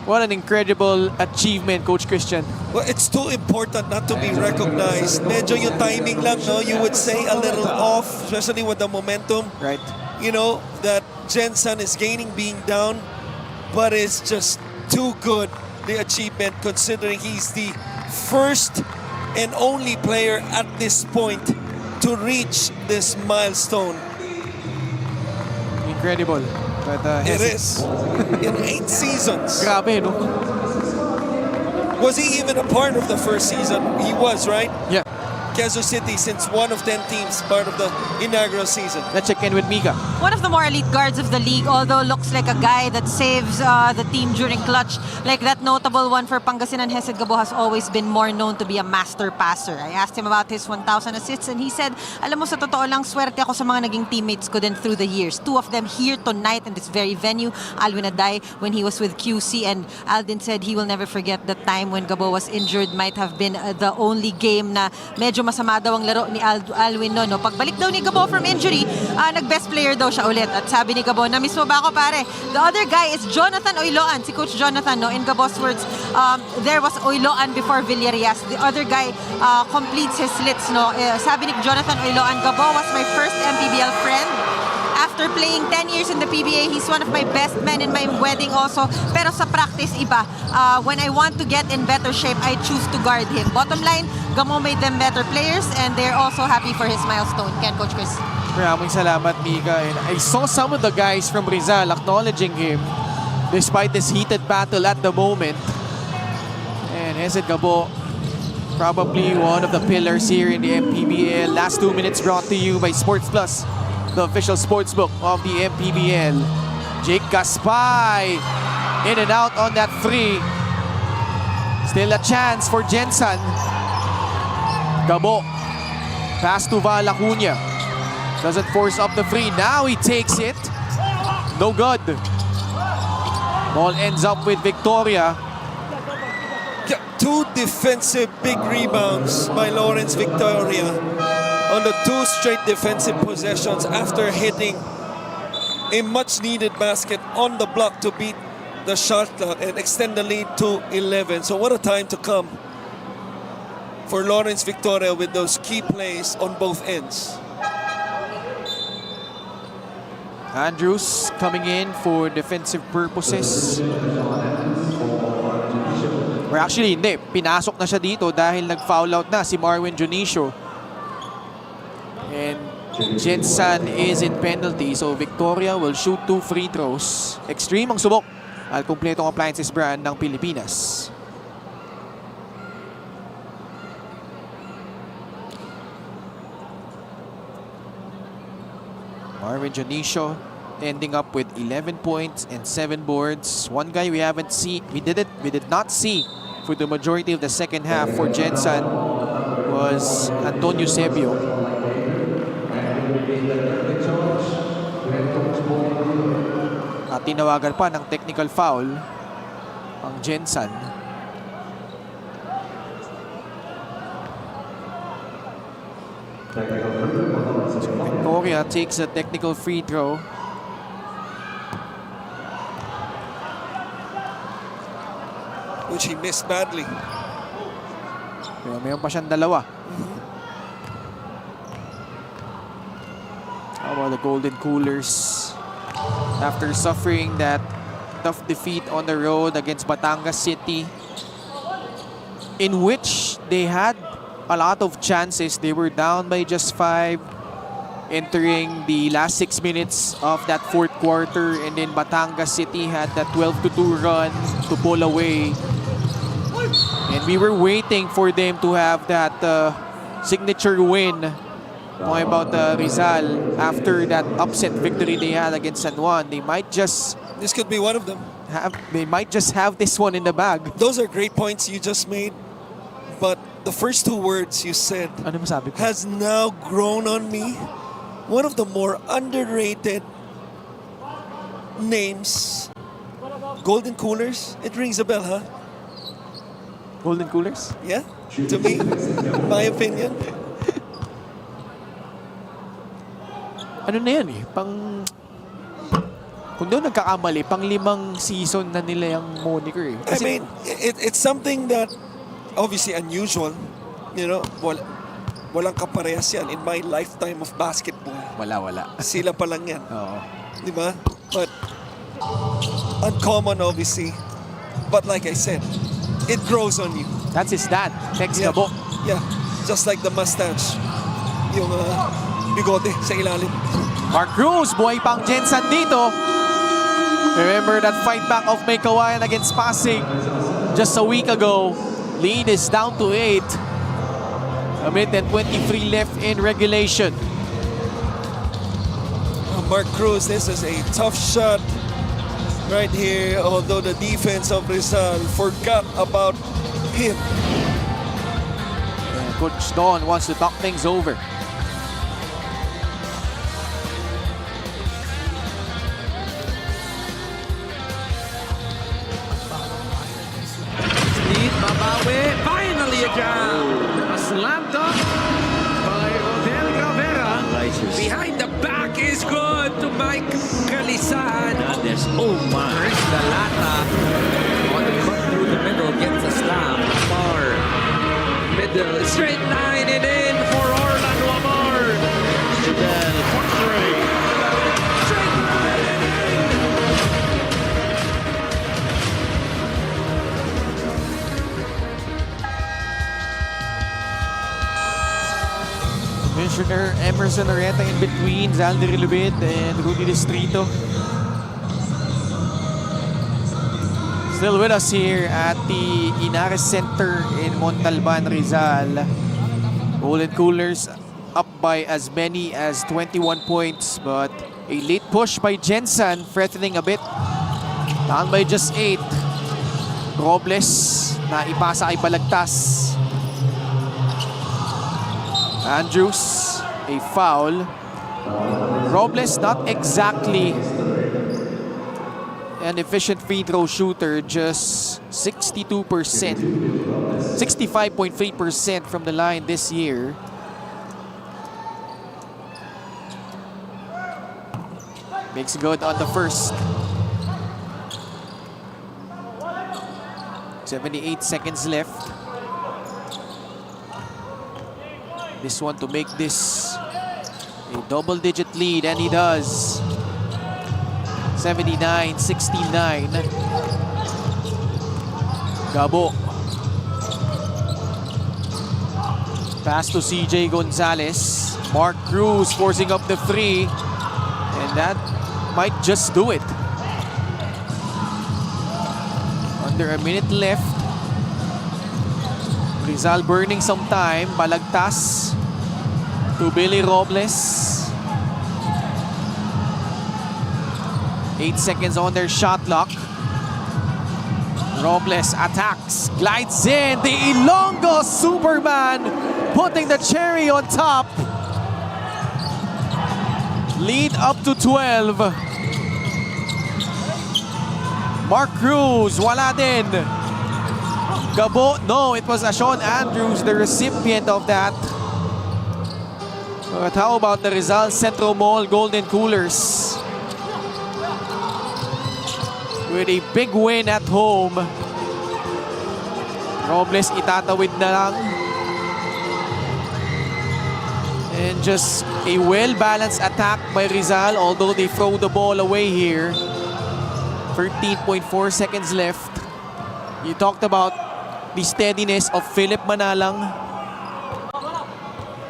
What an incredible achievement, Coach Christian. Well, it's too important not to be recognized. Medyo yung timing lang, no? You would say a little off, especially with the momentum. Right. You know, that Gensan is gaining being down, but it's just too good, the achievement, considering he's the first and only player at this point to reach this milestone. Incredible. But, It is. In 8 seasons. Grabe, no? Was he even a part of the first season? He was, right? Yeah. Quezon City, since one of 10 teams, part of the inaugural season. Let's check in with Mika. One of the more elite guards of the league, although looks like a guy that saves the team during clutch. Like that notable one for Pangasinan, Hesed Gabo has always been more known to be a master passer. I asked him about his 1,000 assists and he said, alam mo, sa totoo lang, swerte ako sa mga naging teammates ko din through the years. 2 of them here tonight in this very venue. Alwin Aday when he was with QC, and Aldin said he will never forget the time when Gabo was injured. Might have been the only game na medyo masama daw ang laro ni Alwin no. Pagbalik daw ni Gabo from injury, nag-best player daw siya ulit. At sabi ni Gabo, na-miss mo ba ako pare? The other guy is Jonathan Oiloan, si Coach Jonathan, no. In Gabo's words, there was Oiloan before Villarias. The other guy completes his slits, no. Sabi ni Jonathan Oiloan, Gabo was my first MPBL friend. After playing 10 years in the PBA, he's one of my best men in my wedding also. Pero sa practice, iba. When I want to get in better shape, I choose to guard him. Bottom line, Gamo made them better players and they're also happy for his milestone. Ken, Coach Chris. Maraming salamat, Mika. And I saw some of the guys from Rizal acknowledging him despite this heated battle at the moment. And Hesed Gabo, probably one of the pillars here in the MPBL. Last 2 minutes brought to you by Sports Plus, the official sportsbook of the MPBL. Jake Gaspay in and out on that 3. Still a chance for Gensan. Gabo, pass to Val Acuna. Doesn't force up the 3. Now he takes it. No good. Ball ends up with Victoria. 2 defensive big rebounds by Lawrence Victoria on the 2 straight defensive possessions after hitting a much-needed basket on the block to beat the shot clock and extend the lead to 11. So what a time to come for Lawrence Victoria with those key plays on both ends. Andrews coming in for defensive purposes. Or actually, hindi. Pinasok na siya dito dahil nag-foul out na si Marwin Jonicio. And Gensan is in penalty. So Victoria will shoot 2 free throws. Extreme ang subok at kumpletong appliances brand ng Pilipinas. Marwin Jonicio ending up with 11 points and 7 boards. One guy we did not see for the majority of the second half for Gensan was Antonio Sebio. At tinawagan pa ng technical foul ang Gensan. Victoria takes a technical free throw. Which he missed badly. Pero mayroon pa siyang dalawa. How about the Golden Coolers? After suffering that tough defeat on the road against Batangas City, in which they had a lot of chances. They were down by just 5 entering the last 6 minutes of that fourth quarter, and then Batangas City had that 12-2 run to pull away. And we were waiting for them to have that signature win. Talking about Rizal, after that upset victory they had against San Juan, they might just This could be one of them. have this one in the bag. Those are great points you just made. But the first two words you said Ano masabi ko? has now grown on me. One of the more underrated names. Golden Coolers. It rings a bell, huh? Golden Coolers? Yeah? To me, my opinion. Ano na yan eh? Kung doon nagkakamali, pang 5 season na nila yung moniker eh. I mean, it's something that obviously unusual. You know, walang kaparehas yan in my lifetime of basketball. Wala. Sila pa lang yan. Oo. Di ba? But uncommon obviously. But like I said, it grows on you. That's his dad, Tex Gabo. Yeah, just like the mustache. Yung bigote sa ilalim. Mark Cruz, buhay pang Gensan dito. Remember that fight back of May Kawayan against Pasig just a week ago. Lead is down to 8. A minute and 23 left in regulation. Mark Cruz, this is a tough shot right here, although the defense of Rizal forgot about him. And Coach Don wants to talk things over. Lead, babawi. Finally a jam. A slam dunk by Odel Gravera. Behind the back is good to Mike Calisan. There's Omar. The Lata on the cut through the middle gets a slam. Amar. Middle. Straight line and in for Orlando Amar. Fidel for 3. Straight line and in. Commissioner Emerson Orienta in between Zaldir Lubid and Rudy Distrito. Still with us here at the Inares Center in Montalban, Rizal. Golden Coolers up by as many as 21 points, but a late push by Gensan, threatening a bit. Down by just 8. Robles na ipasa kay Balagtas. Andrews, a foul. Robles not exactly an efficient free throw shooter, just 62%. 65.3% from the line this year. Makes good on the first. 78 seconds left. This one to make this a double-digit lead, and he does. 79-69. Gabo. Pass to CJ Gonzalez. Mark Cruz forcing up the 3. And that might just do it. Under a minute left. Rizal burning some time. Balagtas to Billy Robles. 8 seconds on their shot clock. Robles attacks, glides in. The Ilonggo Superman putting the cherry on top. Lead up to 12. Mark Cruz, wala din. Gabo, no, it was Sean Andrews, the recipient of that. But how about the Rizal Centro Mall Golden Coolers? With a big win at home. Robles itatawid na lang. And just a well-balanced attack by Rizal, although they throw the ball away here. 13.4 seconds left. You talked about the steadiness of Philip Manalang.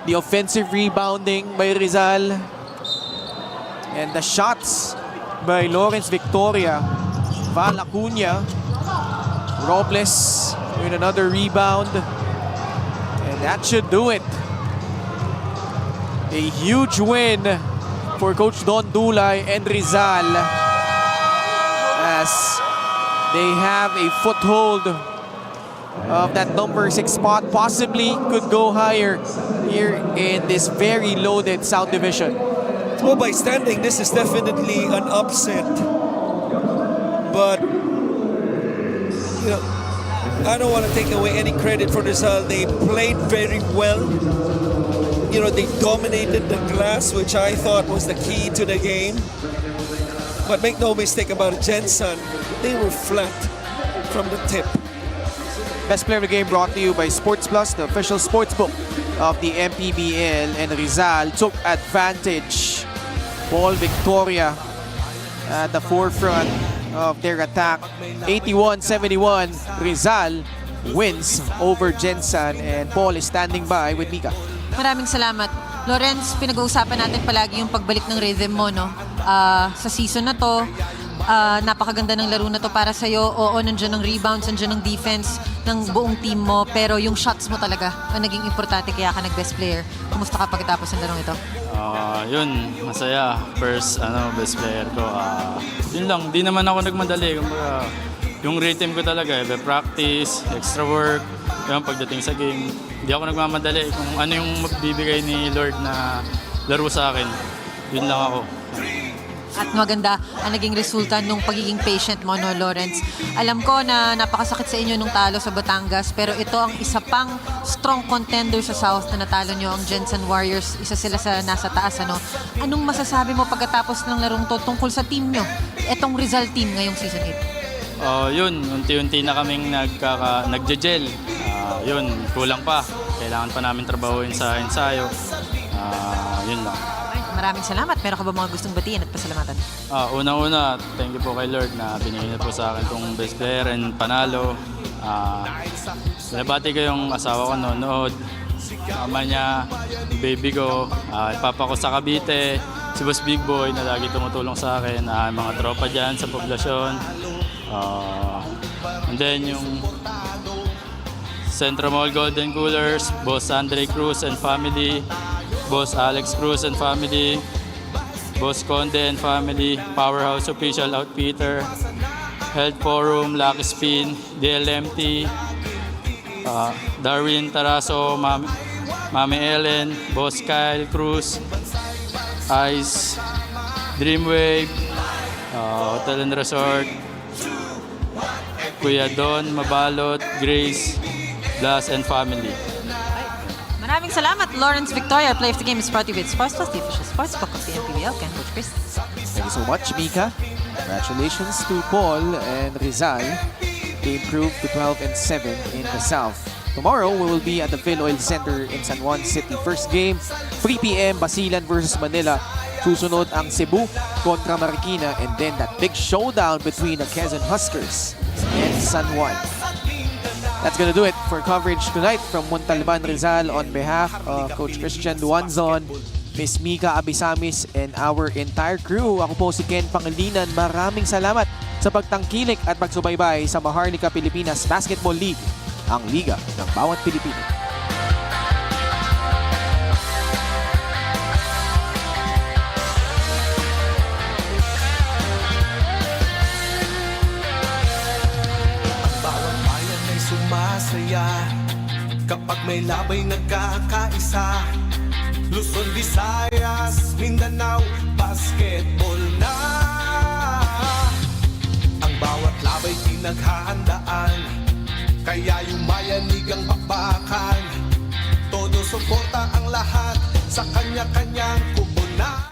The offensive rebounding by Rizal. And the shots by Lawrence Victoria. Val Acuña. Robles with another rebound. And that should do it. A huge win for Coach Don Dulay and Rizal as they have a foothold of that number 6 spot, possibly could go higher here in this very loaded South Division. Well, by standing, this is definitely an upset. But, you know, I don't want to take away any credit for Rizal. They played very well. You know, they dominated the glass, which I thought was the key to the game. But make no mistake about it, Gensan, they were flat from the tip. Best player of the game brought to you by Sports Plus, the official sportsbook of the MPBL, and Rizal took advantage. Paul Victoria at the forefront of their attack. 81-71, Rizal wins over Gensan, and Paul is standing by with Mika. Maraming salamat. Lawrence, pinag-uusapan natin palagi yung pagbalik ng rhythm mo, no? Sa season na to, napakaganda ng laro na to para sa'yo. Oo, nandiyan ang rebounds, nandiyan ang defense ng buong team mo. Pero yung shots mo talaga ang naging importante, kaya ka nag-best player. Kumusta ka pagkatapos ng larong ito? Yun, masaya. First, best player ko. Yun lang, di naman ako nagmadali. Kumbaga, yung rhythm ko talaga, practice, extra work, yung pagdating sa game. Hindi ako nagmamadali kung ano yung magbibigay ni Lord na laro sa akin. Yun lang ako. At maganda ang naging resulta nung pagiging patient mo, no, Lawrence. Alam ko na napakasakit sa inyo nung talo sa Batangas, pero ito ang isa pang strong contender sa South na natalo nyo, ang Gensan Warriors. Isa sila sa nasa taas, ano. Anong masasabi mo pagkatapos ng larong to tungkol sa team nyo? Itong Rizal team ngayong season 8. Yun, unti-unti na kaming nagje-gel. Yun, kulang pa. Kailangan pa namin trabahuin sa ensayo. Yun lang. Maraming salamat. Meron ka ba mga gustong batiin at pasalamatan? Unang-una, thank you po kay Lord na binigay niya po sa akin itong best player and panalo. Binabati ko yung asawa ko nood. Mama niya, baby ko, papa ko sa Cavite, si Boss Big Boy na lagi tumutulong sa akin, mga tropa dyan sa poblasyon. And then yung Centro Mall Golden Coolers, Boss Andre Cruz and family, Boss Alex Cruz and family, Boss Conde and family, Powerhouse Official Outfitter, Health Forum, Lucky Spin, DLMT, Darwin Taraso, Mami Ellen, Boss Kyle Cruz, Ice, Dreamwave, Hotel and Resort, Kuya Don, Mabalot, Grace, Blas and family. Maraming salamat, Lawrence Victoria. Play of the game is brought to you with Sports Plus, the official sportsbook of the MPBL. Ken, Coach Chris. Thank you so much, Mika. Congratulations to Paul and Rizal. They improved to 12-7 in the South. Tomorrow, we will be at the Phil Oil Center in San Juan City. First game, 3 p.m. Basilan versus Manila. Susunod ang Cebu kontra Marikina, and then that big showdown between the Quezon Huskers and San Juan. That's gonna do it for coverage tonight from Montalban, Rizal. On behalf of Coach Christian Duanzon, Miss Mika Abisamis, and our entire crew, ako po si Ken Pangilinan. Maraming salamat sa pagtangkilik at pagsubaybay sa Maharlika Pilipinas Basketball League, ang liga ng bawat Pilipino. Sumasaya kapag may labay nagkakaisa. Luzon, Visayas, Mindanao, basketball na. Ang bawat laban pinaghahandaan. Kaya yung mayanig ang bakbakan, todo suporta ang lahat sa kanya-kanyang kubunan.